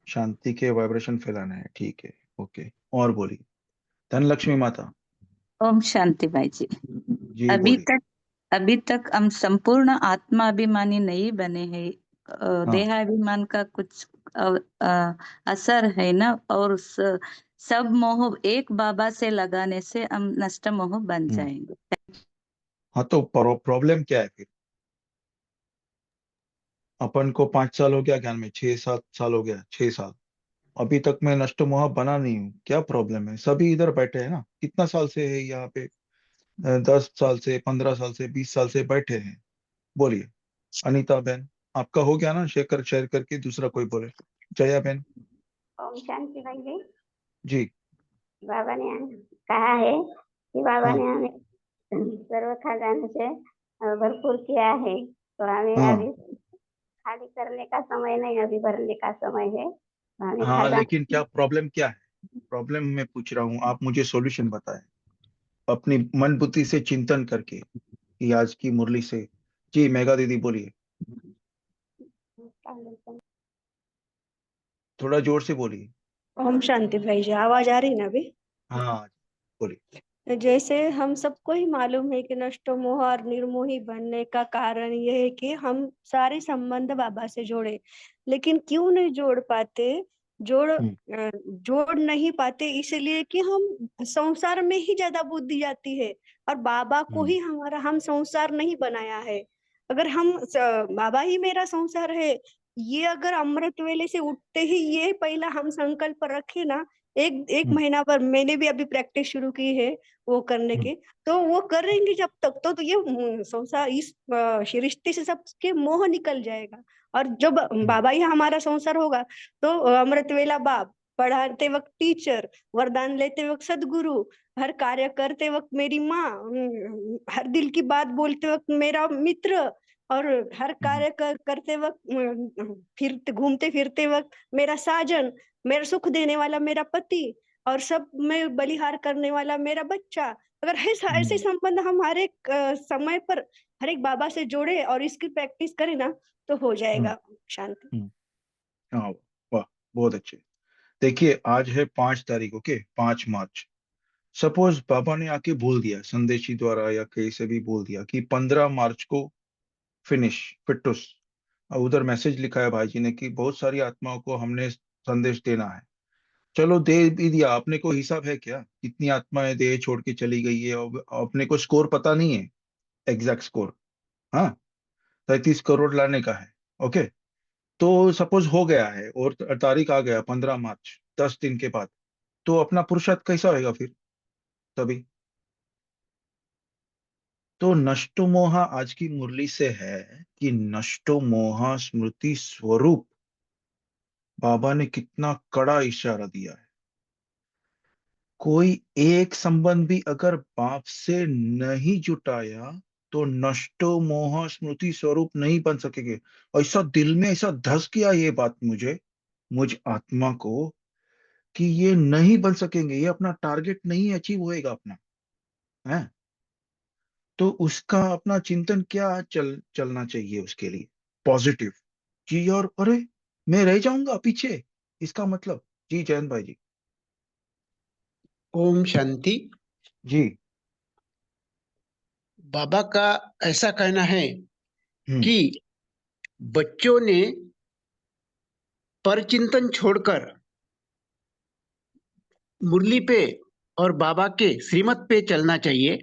Speaker 3: शांति के वाइब्रेशन फैलाना है। ठीक है, ओके। और बोलिए धनलक्ष्मी माता।
Speaker 6: ओम शांति भाई जी।
Speaker 3: जी
Speaker 6: अभी
Speaker 3: बोलिए।
Speaker 6: तक अभी तक हम संपूर्ण आत्मा अभिमानी नहीं बने हैं।
Speaker 3: हाँ।
Speaker 6: देहाभिमान का कुछ असर है ना, और सब मोह एक बाबा से लगाने से हम नष्ट मोह बन
Speaker 3: हम्म।
Speaker 6: जाएंगे।
Speaker 3: हाँ, तो प्रॉब्लम क्या है फिर? अपन को 5 साल हो गया ज्ञान में, 6-7 साल हो गया, 6 साल, अभी तक मैं नष्ट मोह बना नहीं हूँ। क्या प्रॉब्लम है? सभी इधर बैठे हैं ना, कितना साल से है यहाँ पे? 10 साल से, 15 साल से, 20 साल से बैठे हैं। बोलिए अनीता बहन, आपका हो गया ना? शेयर करके दूसरा कोई बोले। जया बहन।
Speaker 7: ओम शांति भाई जी।
Speaker 3: जी।
Speaker 7: बाबा ने कहा है कि बाबा
Speaker 3: हाँ,
Speaker 7: ने हमें सर्व खजाने से भरपूर किया है, तो हमें
Speaker 3: हाँ,
Speaker 7: अभी खाली करने का समय नहीं, अभी भरने का समय है, तो हमें
Speaker 3: हाँ, लेकिन
Speaker 7: खजाना।
Speaker 3: क्या प्रॉब्लम क्या है? प्रॉब्लम मैं पूछ रहा हूँ, आप मुझे सॉल्यूशन बताएं अपनी मन बुद्धि से चिंतन करके, कि आज की मुरली से। जी मेघा दीदी बोलिए, थोड़ा जोर से बोलिए।
Speaker 8: ओम शांति भाई जी, आवाज आ रही है ना अभी?
Speaker 3: हाँ, बोलिए।
Speaker 8: जैसे हम सबको ही मालूम है कि नष्ट मोह और निर्मोही बनने का कारण ये है कि हम सारे संबंध बाबा से जोड़े, लेकिन क्यों नहीं जोड़ पाते?
Speaker 3: हम्म,
Speaker 8: जोड़ नहीं पाते इसलिए कि हम संसार में ही ज्यादा बुद्धि जाती है, और बाबा को
Speaker 3: हम्म,
Speaker 8: ही हम संसार नहीं बनाया है। अगर बाबा ही मेरा संसार है, ये अगर अमृत वेले से उठते ही ये पहला हम संकल्प रखे ना, एक एक
Speaker 3: हम्म,
Speaker 8: महीना पर मैंने भी अभी प्रैक्टिस शुरू की है वो करने
Speaker 3: हम्म,
Speaker 8: की, तो वो करेंगे जब तक तो ये संसार इस सृष्टि से सबके मोह निकल जाएगा। और जब
Speaker 3: हम्म,
Speaker 8: बाबा ही हमारा संसार होगा, तो अमृत वेला बाप, पढ़ाते वक्त टीचर, वरदान लेते वक्त सदगुरु, हर कार्य करते वक्त मेरी माँ, हर दिल की बात बोलते वक्त मेरा मित्र, और हर
Speaker 3: हम्म,
Speaker 8: कार्य करते वक्त, फिरते घूमते फिरते वक्त मेरा साजन, मेरा सुख देने वाला मेरा पति, और सब में बलिहार करने वाला मेरा बच्चा। अगर ऐसे
Speaker 3: हम्म,
Speaker 8: संबंध हम हर एक समय पर हर एक बाबा से जोड़े और इसकी प्रैक्टिस करें ना, तो हो
Speaker 3: हम्म,
Speaker 8: जाएगा शांति।
Speaker 3: हम्म, हाँ, वाह, बहुत अच्छे। देखिए, आज है 5 तारीख, ओके, 5 मार्च। सपोज बाबा ने आके बोल दिया संदेशी द्वारा या कहीं से भी बोल दिया कि 15 मार्च को फिनिश, फिटुस। और उधर मैसेज लिखा है भाई जी ने कि बहुत सारी आत्माओं को हमने संदेश देना है। चलो, दे भी दिया, अपने को हिसाब है क्या कितनी आत्माएं देह छोड़ के चली गई है, और अपने को स्कोर पता नहीं है, एग्जैक्ट स्कोर। हाँ, 33 करोड़ लाने का है। ओके, तो सपोज हो गया है और तारीख आ गया 15 मार्च, 10 दिन के बाद, तो अपना पुरुषार्थ कैसा होएगा फिर तभी? तो नष्टो मोहा आज की मुरली से है कि नष्टो मोहा स्मृति स्वरूप। बाबा ने कितना कड़ा इशारा दिया है। कोई एक संबंध भी अगर बाप से नहीं जुटाया तो नष्टो मोह स्मृति स्वरूप नहीं बन सकेंगे। ऐसा दिल में ऐसा धस गया ये बात मुझे, मुझ आत्मा को, कि ये नहीं बन सकेंगे, ये अपना टारगेट नहीं अचीव होएगा अपना, है। तो उसका अपना चिंतन क्या चलना चाहिए उसके लिए? पॉजिटिव जी, और अरे मैं रह जाऊंगा पीछे, इसका मतलब। जी जयंत भाई जी।
Speaker 9: ओम शांति।
Speaker 3: जी।
Speaker 9: बाबा का ऐसा कहना है
Speaker 3: हम्म,
Speaker 9: कि बच्चों ने परचिंतन छोड़कर मुरली पे और बाबा के श्रीमत पे चलना चाहिए।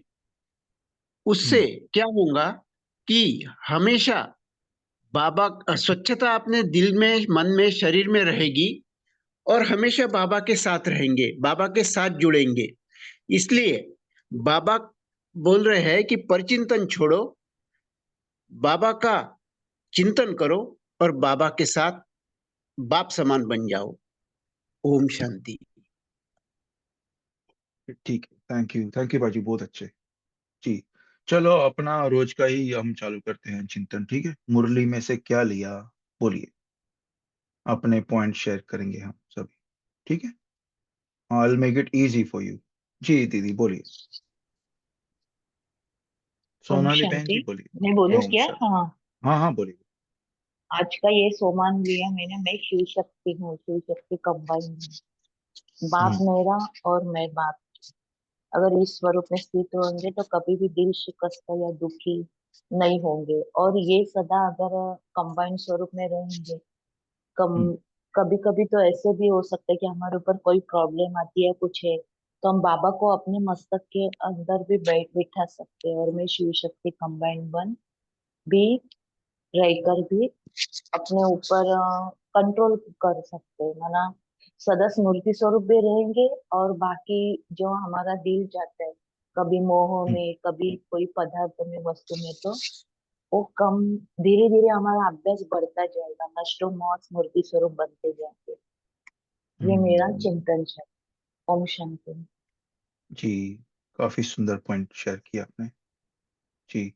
Speaker 9: उससे
Speaker 3: हम्म,
Speaker 9: क्या होगा कि हमेशा बाबा स्वच्छता अपने दिल में, मन में, शरीर में रहेगी और हमेशा बाबा के साथ रहेंगे, बाबा के साथ जुड़ेंगे। इसलिए बाबा बोल रहे हैं कि परचिंतन छोड़ो, बाबा का चिंतन करो और बाबा के साथ बाप समान बन जाओ। ओम शांति।
Speaker 3: ठीक है, थैंक यू बाजी, बहुत अच्छे। जी, चलो अपना रोज का ही हम चालू करते हैं चिंतन, ठीक है। मुरली में से क्या लिया, बोलिए। अपने पॉइंट शेयर करेंगे हम सभी, ठीक है। I make it easy for you. जी दीदी बोलिए।
Speaker 10: ओम
Speaker 3: सोनाली बहन
Speaker 10: शांति।
Speaker 3: जी बोलिए।
Speaker 10: मैं बोलूं
Speaker 3: ओम
Speaker 10: क्या?
Speaker 3: शांति।
Speaker 10: हाँ,
Speaker 3: हाँ हाँ बोलिए।
Speaker 10: आज का ये सोमान लिया मैंने। मैं शिव शक्ति हूँ, शिव शक्ति कंबाइन हूँ। बाप
Speaker 3: हम्म,
Speaker 10: मेरा और मैं बाप। अगर इस स्वरूप में स्थित होंगे तो कभी भी दिल शिकस्त या दुखी नहीं होंगे, और ये सदा अगर कंबाइन स्वरूप में रहेंगे। कम
Speaker 3: हम्म,
Speaker 10: कभी कभी तो ऐसे भी हो सकता है कि हमारे ऊपर कोई प्रॉब्लम आती है, कुछ है, तो हम बाबा को अपने मस्तक के अंदर भी बिठा सकते हैं, और मैं शिव शक्ति कंबाइन बन भी रहकर भी अपने ऊपर कंट्रोल कर सकते हैं। माना सदा स्मृति स्वरूप भी रहेंगे, और बाकी जो हमारा दिल जाता है कभी मोह
Speaker 3: हम्म,
Speaker 10: में, कभी कोई पदार्थ में, वस्तु में, तो वो कम, धीरे धीरे हमारा अभ्यास बढ़ता जाएगा, नष्टो मोह स्मृति स्वरूप बनते जाएंगे। ये मेरा
Speaker 3: हम्म।
Speaker 10: चिंतन है। ओम शांति।
Speaker 3: जी, काफी सुंदर पॉइंट शेयर किया आपने। जी।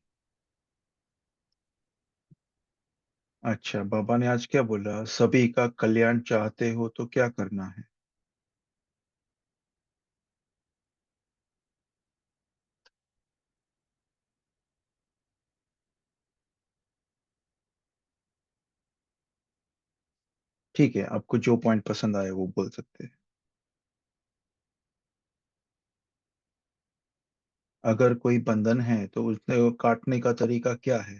Speaker 3: अच्छा, बाबा ने आज क्या बोला, सभी का कल्याण चाहते हो तो क्या करना है? ठीक है, आपको जो पॉइंट पसंद आए वो बोल सकते हैं। अगर कोई बंधन है तो उसने वो काटने का तरीका क्या है?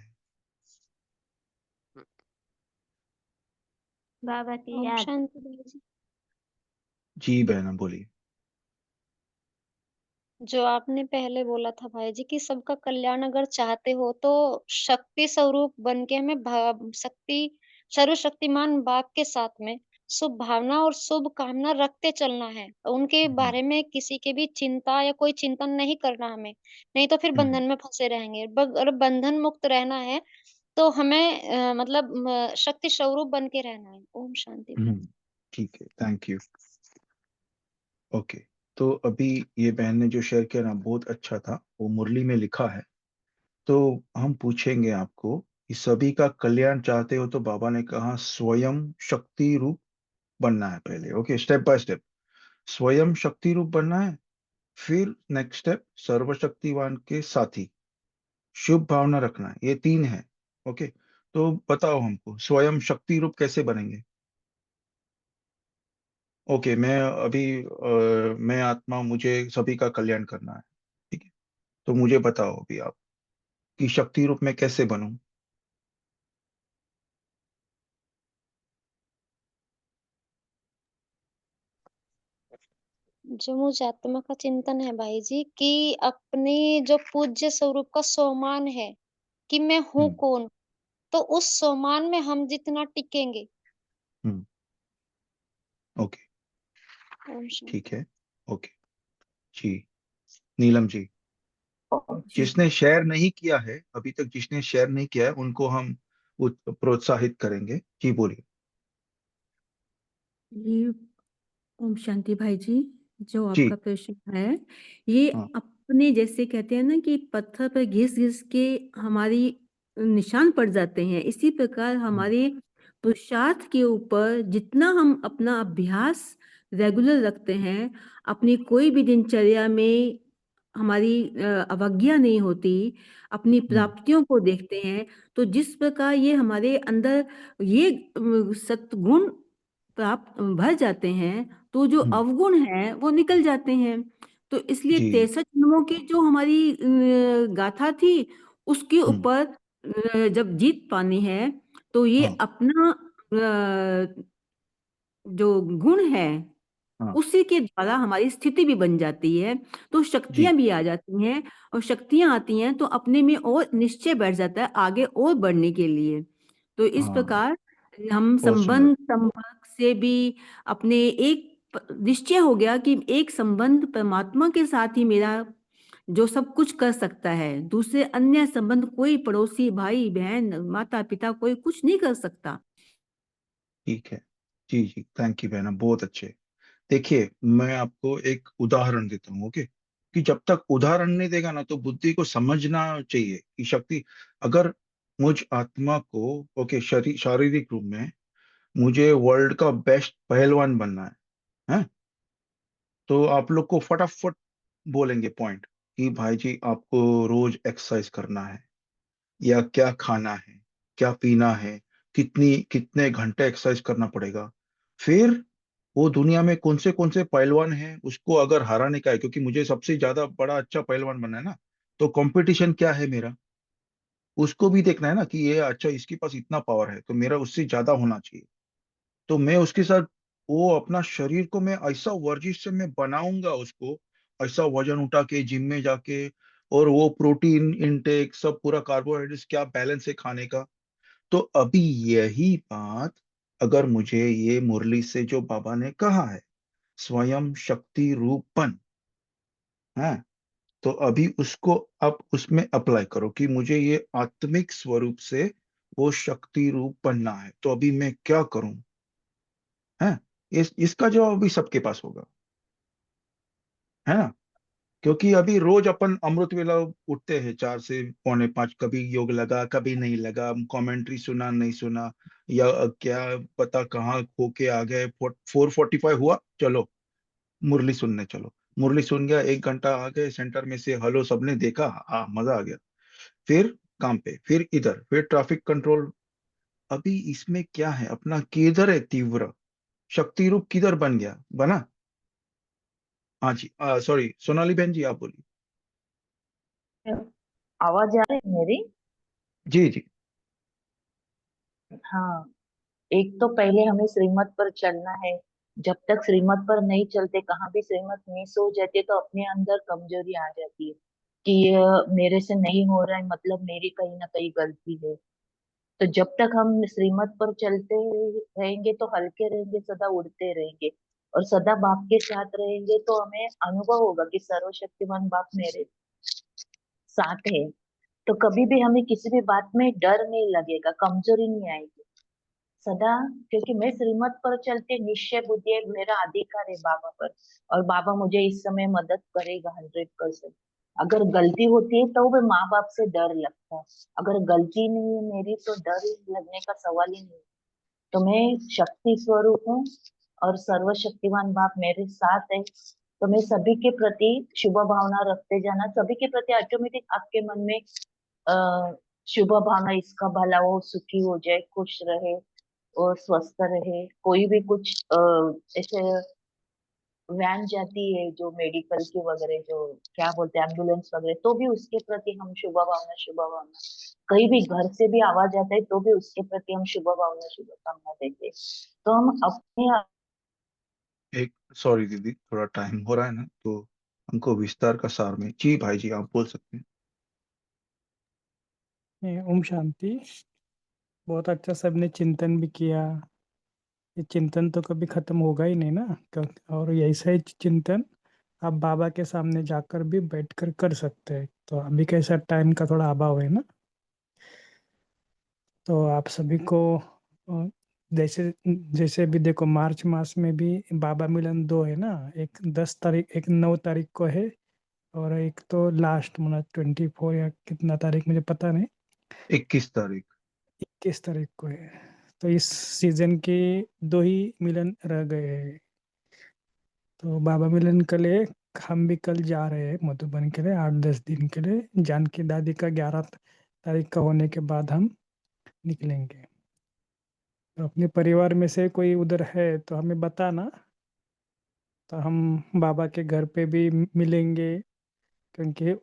Speaker 7: बाबा की
Speaker 5: ओम
Speaker 7: याद।
Speaker 5: शांति भाई।
Speaker 3: जी बहना बोलिए।
Speaker 5: जो आपने पहले बोला था भाई जी कि सबका कल्याण अगर चाहते हो तो शक्ति स्वरूप बन के हमें शक्ति सर्वशक्तिमान बाप के साथ में शुभ भावना और शुभ कामना रखते चलना है। उनके
Speaker 3: हम्म,
Speaker 5: बारे में किसी की भी चिंता या कोई चिंतन नहीं करना हमें, नहीं तो फिर
Speaker 3: हम्म,
Speaker 5: बंधन में फंसे रहेंगे। अगर बंधन मुक्त रहना है तो हमें मतलब शक्ति स्वरूप बन के रहना है। ओम शांति भाई।
Speaker 3: ठीक है, थैंक यू। ओके, तो अभी ये बहन ने जो शेयर किया ना, बहुत अच्छा था, वो मुरली में लिखा है। तो हम पूछेंगे आपको कि सभी का कल्याण चाहते हो तो बाबा ने कहा स्वयं शक्ति रूप बनना है पहले, ओके, स्टेप बाय स्टेप। स्वयं शक्ति रूप बनना है, फिर नेक्स्ट स्टेप सर्वशक्तिवान के साथी, शुभ भावना रखना है, ये 3 है। ओके, तो बताओ हमको स्वयं शक्ति रूप कैसे बनेंगे। ओके, मैं आत्मा, मुझे सभी का कल्याण करना है, ठीक है। तो मुझे बताओ अभी आप कि शक्ति रूप में कैसे बनूं।
Speaker 5: जो मुझ आत्मा का चिंतन है भाई जी कि अपने जो पूज्य स्वरूप का सम्मान है कि मैं हूँ
Speaker 3: हम्म
Speaker 5: कौन, तो उस सम्मान में हम जितना टिकेंगे।
Speaker 3: हम्म ओके,
Speaker 5: ओम शांति।
Speaker 3: ठीक है। ओके जी, नीलम जी,
Speaker 11: जी
Speaker 3: जिसने शेयर नहीं किया है अभी तक, जिसने शेयर नहीं किया है उनको हम प्रोत्साहित करेंगे। जी बोलिए।
Speaker 11: ये ओम शांति भाई जी, जो
Speaker 3: जी।
Speaker 11: आपका प्रश्न है, ये
Speaker 3: हाँ।
Speaker 11: अपने जैसे कहते हैं ना कि पत्थर पर घिस घिस के हमारी निशान पड़ जाते हैं, इसी प्रकार
Speaker 3: हम्म
Speaker 11: हमारे पुरुषार्थ के ऊपर जितना हम अपना अभ्यास रेगुलर रखते हैं, अपनी कोई भी दिनचर्या में हमारी अवज्ञा नहीं होती, अपनी
Speaker 3: हम्म
Speaker 11: प्राप्तियों को देखते हैं, तो जिस प्रकार ये हमारे अंदर ये सत्गुण प्राप्त भर जाते हैं, तो जो
Speaker 3: हम्म
Speaker 11: अवगुण है वो निकल जाते हैं। तो इसलिए
Speaker 3: जी।
Speaker 11: 63 जन्मों की जो हमारी गाथा थी, उसके
Speaker 3: हम्म
Speaker 11: ऊपर जब जीत पानी है, तो ये
Speaker 3: हाँ
Speaker 11: अपना जो गुण है
Speaker 3: हाँ
Speaker 11: उसी के द्वारा हमारी स्थिति भी बन जाती है, तो
Speaker 3: जी।
Speaker 11: शक्तियां भी आ जाती हैं, और शक्तियां आती हैं तो अपने में और निश्चय बैठ जाता है आगे और बढ़ने के लिए। तो इस
Speaker 3: हाँ,
Speaker 11: प्रकार हम
Speaker 3: बहुत सुंदर।
Speaker 11: संबंध संपर्क से भी अपने एक निश्चय हो गया कि एक संबंध परमात्मा के साथ ही मेरा जो सब कुछ कर सकता है, दूसरे अन्य संबंध कोई पड़ोसी भाई बहन माता पिता कोई कुछ नहीं कर सकता।
Speaker 3: ठीक है। जी जी, थैंक यू बहना, बहुत अच्छे। देखिए, मैं आपको एक उदाहरण देता हूँ। ओके, कि जब तक उदाहरण नहीं देगा ना, तो बुद्धि को समझना चाहिए कि शक्ति, अगर मुझ आत्मा को, ओके, शारीरिक रूप में मुझे वर्ल्ड का बेस्ट पहलवान बनना है, तो आप लोग को फटाफट बोलेंगे पॉइंट कि भाई जी आपको रोज एक्सरसाइज करना है, या क्या खाना है, क्या पीना है, कितने घंटे एक्सरसाइज करना पड़ेगा। फिर वो दुनिया में कौन से पहलवान हैं उसको अगर हराने का है, क्योंकि मुझे सबसे ज्यादा बड़ा अच्छा पहलवान बनना है ना, तो कंपटीशन क्या है मेरा, उसको भी देखना है ना कि ये अच्छा, इसके पास इतना पावर है तो मेरा उससे ज्यादा होना चाहिए। तो मैं उसके साथ, वो अपना शरीर को मैं ऐसा वर्जिश से मैं बनाऊंगा उसको, ऐसा वजन उठा के जिम में जाके, और वो प्रोटीन इनटेक सब पूरा, कार्बोहाइड्रेट्स क्या बैलेंस है खाने का। तो अभी यही बात अगर मुझे ये मुरली से जो बाबा ने कहा है, स्वयं शक्ति रूपन है, तो अभी उसको आप उसमें अप्लाई करो कि मुझे ये आत्मिक स्वरूप से वो शक्ति रूप बनना है, तो अभी मैं क्या करूं, है। इसका जवाब भी सबके पास होगा, है ना। क्योंकि अभी रोज अपन अमृत वेला उठते हैं 4 से 4:45, कभी योग लगा कभी नहीं लगा, कमेंट्री सुना नहीं सुना, या क्या पता कहाँ खो के आ गए। 4:45 हुआ, चलो मुरली सुनने चलो, मुरली सुन गया, 1 घंटा आ गए सेंटर में से, हेलो सबने देखा, मजा आ गया। फिर काम पे, फिर इधर, फिर ट्रैफिक कंट्रोल। अभी इसमें क्या है, अपना किधर है तीव्र शक्ति रूप, किधर बन गया, बना। हाँ जी, सॉरी सोनाली बहन जी, आप बोलिए।
Speaker 10: आवाज आ रही है मेरी?
Speaker 3: जी जी।
Speaker 10: हाँ, एक तो पहले हमें श्रीमत पर चलना है। जब तक श्रीमत पर नहीं चलते, कहाँ भी श्रीमत मिस हो जाती है तो अपने अंदर कमजोरी आ जाती है कि ये मेरे से नहीं हो रहा है, मतलब मेरी कहीं ना कहीं गलती है। तो जब तक हम श्रीमत पर चलते रहेंगे तो हल्के रहेंगे, सदा उड़ते रहेंगे, और सदा बाप के साथ रहेंगे, तो हमें अनुभव होगा कि सर्वशक्तिमान बाप मेरे साथ है। तो कभी भी हमें किसी भी बात में डर नहीं लगेगा, कमजोरी नहीं आएगी सदा। क्योंकि मैं श्रीमत पर चलते निश्चय बुद्धि है, मेरा अधिकार है बाबा पर, और बाबा मुझे इस समय मदद करेगा 100%। अगर गलती होती है तो वो माँ बाप से डर लगता है, अगर गलती नहीं है मेरी तो डर लगने का सवाल ही नहीं। तो मैं शक्ति स्वरूप हूँ, और सर्वशक्तिमान बाप मेरे साथ है, तो मैं सभी के प्रति शुभ भावना रखते जाना, सभी के प्रति ऑटोमेटिक आपके मन में शुभ भावना, इसका भला हो, सुखी हो जाए, खुश रहे और स्वस्थ रहे। कोई भी कुछ ऐसे वैन जाती है जो मेडिकल की वगैरह, जो क्या बोलते हैं एम्बुलेंस वगैरह, तो भी उसके प्रति हम शुभ भावना कहीं भी घर से भी आवाज आता है तो भी उसके प्रति हम शुभ भावना शुभकामना देते हैं। तो हम अपने
Speaker 3: एक सॉरी दीदी, थोड़ा टाइम हो रहा है ना, तो हमको विस्तार का सार में। जी भाई जी, आप बोल सकते हैं।
Speaker 12: ओम शांति। बहुत अच्छा, सबने चिंतन भी किया। ये चिंतन तो कभी खत्म होगा ही नहीं ना, और ऐसा ही चिंतन आप बाबा के सामने जाकर भी बैठकर कर सकते हैं। तो अभी कैसा टाइम का थोड़ा अभाव है ना, तो आप सभी को जैसे जैसे भी देखो, मार्च मास में भी बाबा मिलन 2 है ना, एक 10 तारीख, एक 9 तारीख को है, और एक तो लास्ट मतलब 24 या कितना तारीख मुझे पता नहीं,
Speaker 3: 21 तारीख।
Speaker 12: 21 तारीख को है। तो इस सीजन के 2 ही मिलन रह गए हैं। तो बाबा मिलन के लिए हम भी कल जा रहे हैं मधुबन के लिए 8-10 दिन के लिए। जानकी दादी का 11 तारीख का होने के बाद हम निकलेंगे। तो अपने परिवार में से कोई उधर है तो हमें बताना, तो हम बाबा के घर पे भी मिलेंगे, क्योंकि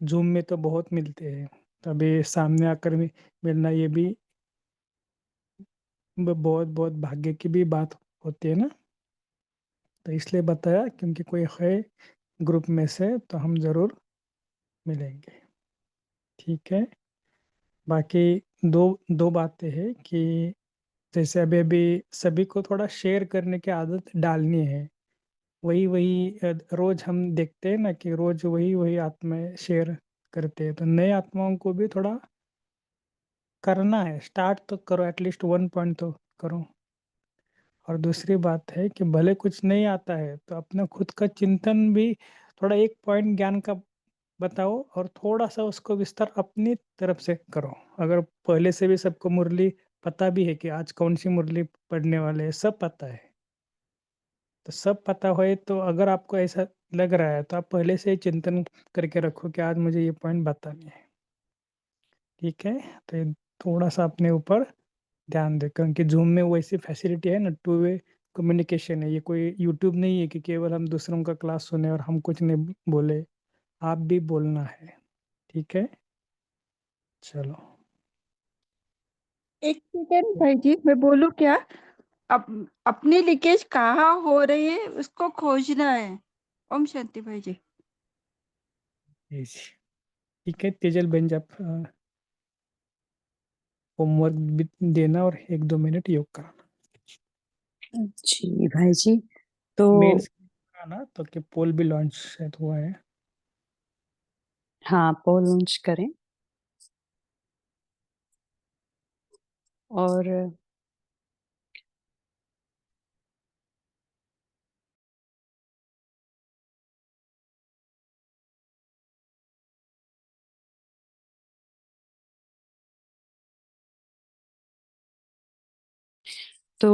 Speaker 12: जूम में तो बहुत मिलते हैं, तभी सामने आकर मिलना ये भी बहुत बहुत भाग्य की भी बात होती है ना। तो इसलिए बताया, क्योंकि कोई है ग्रुप में से तो हम ज़रूर मिलेंगे। ठीक है। बाकी दो दो बातें हैं कि जैसे अभी अभी सभी को थोड़ा शेयर करने की आदत डालनी है। वही वही रोज हम देखते हैं ना कि रोज वही वही आत्माएं शेयर करते हैं, तो नए आत्माओं को भी थोड़ा करना है। स्टार्ट तो करो, एटलीस्ट 1 पॉइंट तो करो। और दूसरी बात है कि भले कुछ नहीं आता है तो अपना खुद का चिंतन भी थोड़ा 1 पॉइंट ज्ञान का बताओ, और थोड़ा सा उसको विस्तार अपनी तरफ से करो। अगर पहले से भी सबको मुरली पता भी है कि आज कौन सी मुरली पढ़ने वाले हैं, सब पता है, तो सब पता होए तो अगर आपको ऐसा लग रहा है तो आप पहले से ही चिंतन करके रखो कि आज मुझे ये पॉइंट बताने हैं। ठीक है। तो ये थोड़ा सा अपने ऊपर ध्यान दे, क्योंकि जूम में वैसी फैसिलिटी है ना, 2 वे कम्युनिकेशन है। ये कोई यूट्यूब नहीं है कि केवल हम दूसरों का क्लास सुने और हम कुछ नहीं बोले, आप भी बोलना है। ठीक है, चलो।
Speaker 13: एक सेकेंड भाई जी, मैं बोलूं क्या? अपनी लीकेज कहाँ हो रही है उसको खोजना है। ओम शांति भाई जी।
Speaker 12: जी, ठीक है तेजल बहन जी, आप होमवर्क भी देना और 1-2 मिनट योग कराना।
Speaker 2: जी भाई जी। तो
Speaker 12: मेंस कराना तो कि पोल भी लॉन्च शायद हुआ है।
Speaker 2: हाँ, पोल लॉन्च करें। और तो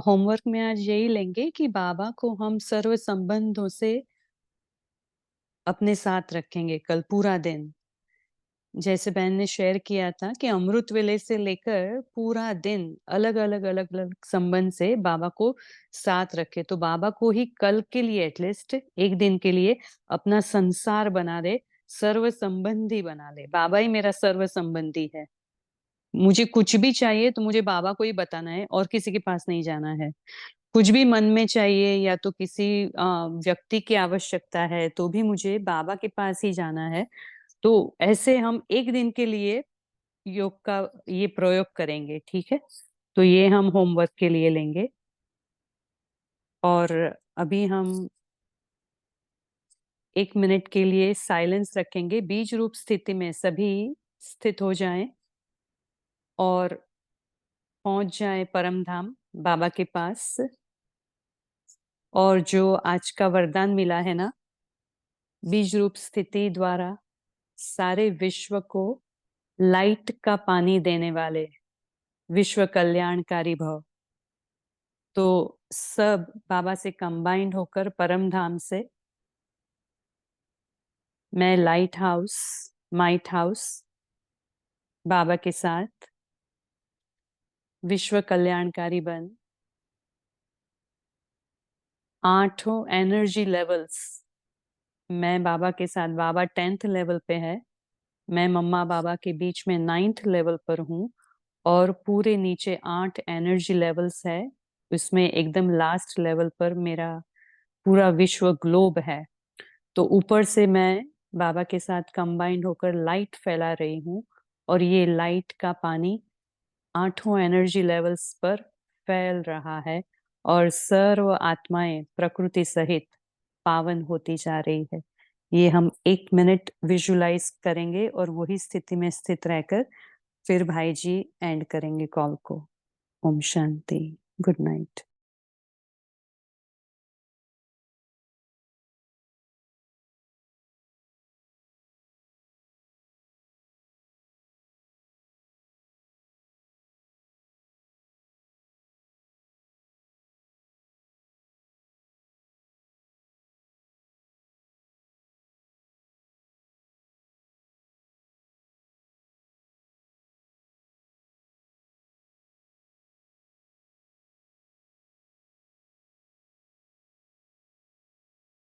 Speaker 2: होमवर्क में आज यही लेंगे कि बाबा को हम सर्व संबंधों से अपने साथ रखेंगे कल पूरा दिन। जैसे बहन ने शेयर किया था कि अमृत वेले से लेकर पूरा दिन अलग अलग अलग अलग संबंध से बाबा को साथ रखे। तो बाबा को ही कल के लिए एटलीस्ट एक दिन के लिए अपना संसार बना दे, सर्व संबंधी बना ले। बाबा ही मेरा सर्व संबंधी है। मुझे कुछ भी चाहिए तो मुझे बाबा को ही बताना है और किसी के पास नहीं जाना है। कुछ भी मन में चाहिए या तो किसी व्यक्ति की आवश्यकता है तो भी मुझे बाबा के पास ही जाना है। तो ऐसे हम एक दिन के लिए योग का ये प्रयोग करेंगे। ठीक है, तो ये हम होमवर्क के लिए लेंगे। और अभी हम 1 मिनट के लिए साइलेंस रखेंगे। बीज रूप स्थिति में सभी स्थित हो जाएं और पहुंच जाएं परम धाम बाबा के पास। और जो आज का वरदान मिला है ना, बीज रूप स्थिति द्वारा सारे विश्व को लाइट का पानी देने वाले विश्व कल्याणकारी भव, तो सब बाबा से कंबाइंड होकर परम धाम से मैं लाइट हाउस बाबा के साथ विश्व कल्याणकारी बन 8 एनर्जी लेवल्स, मैं बाबा के साथ, बाबा 10th लेवल पे है, मैं मम्मा बाबा के बीच में 9th लेवल पर हूँ और पूरे नीचे 8 एनर्जी लेवल्स है। उसमें एकदम लास्ट लेवल पर मेरा पूरा विश्व ग्लोब है। तो ऊपर से मैं बाबा के साथ कंबाइंड होकर लाइट फैला रही हूँ और ये लाइट का पानी 8 एनर्जी लेवल्स पर फैल रहा है और सर्व आत्माएं प्रकृति सहित पावन होती जा रही है। ये हम 1 मिनट विजुलाइज करेंगे और वही स्थिति में स्थित रहकर फिर भाई जी एंड करेंगे कॉल को। Om Shanti, good night.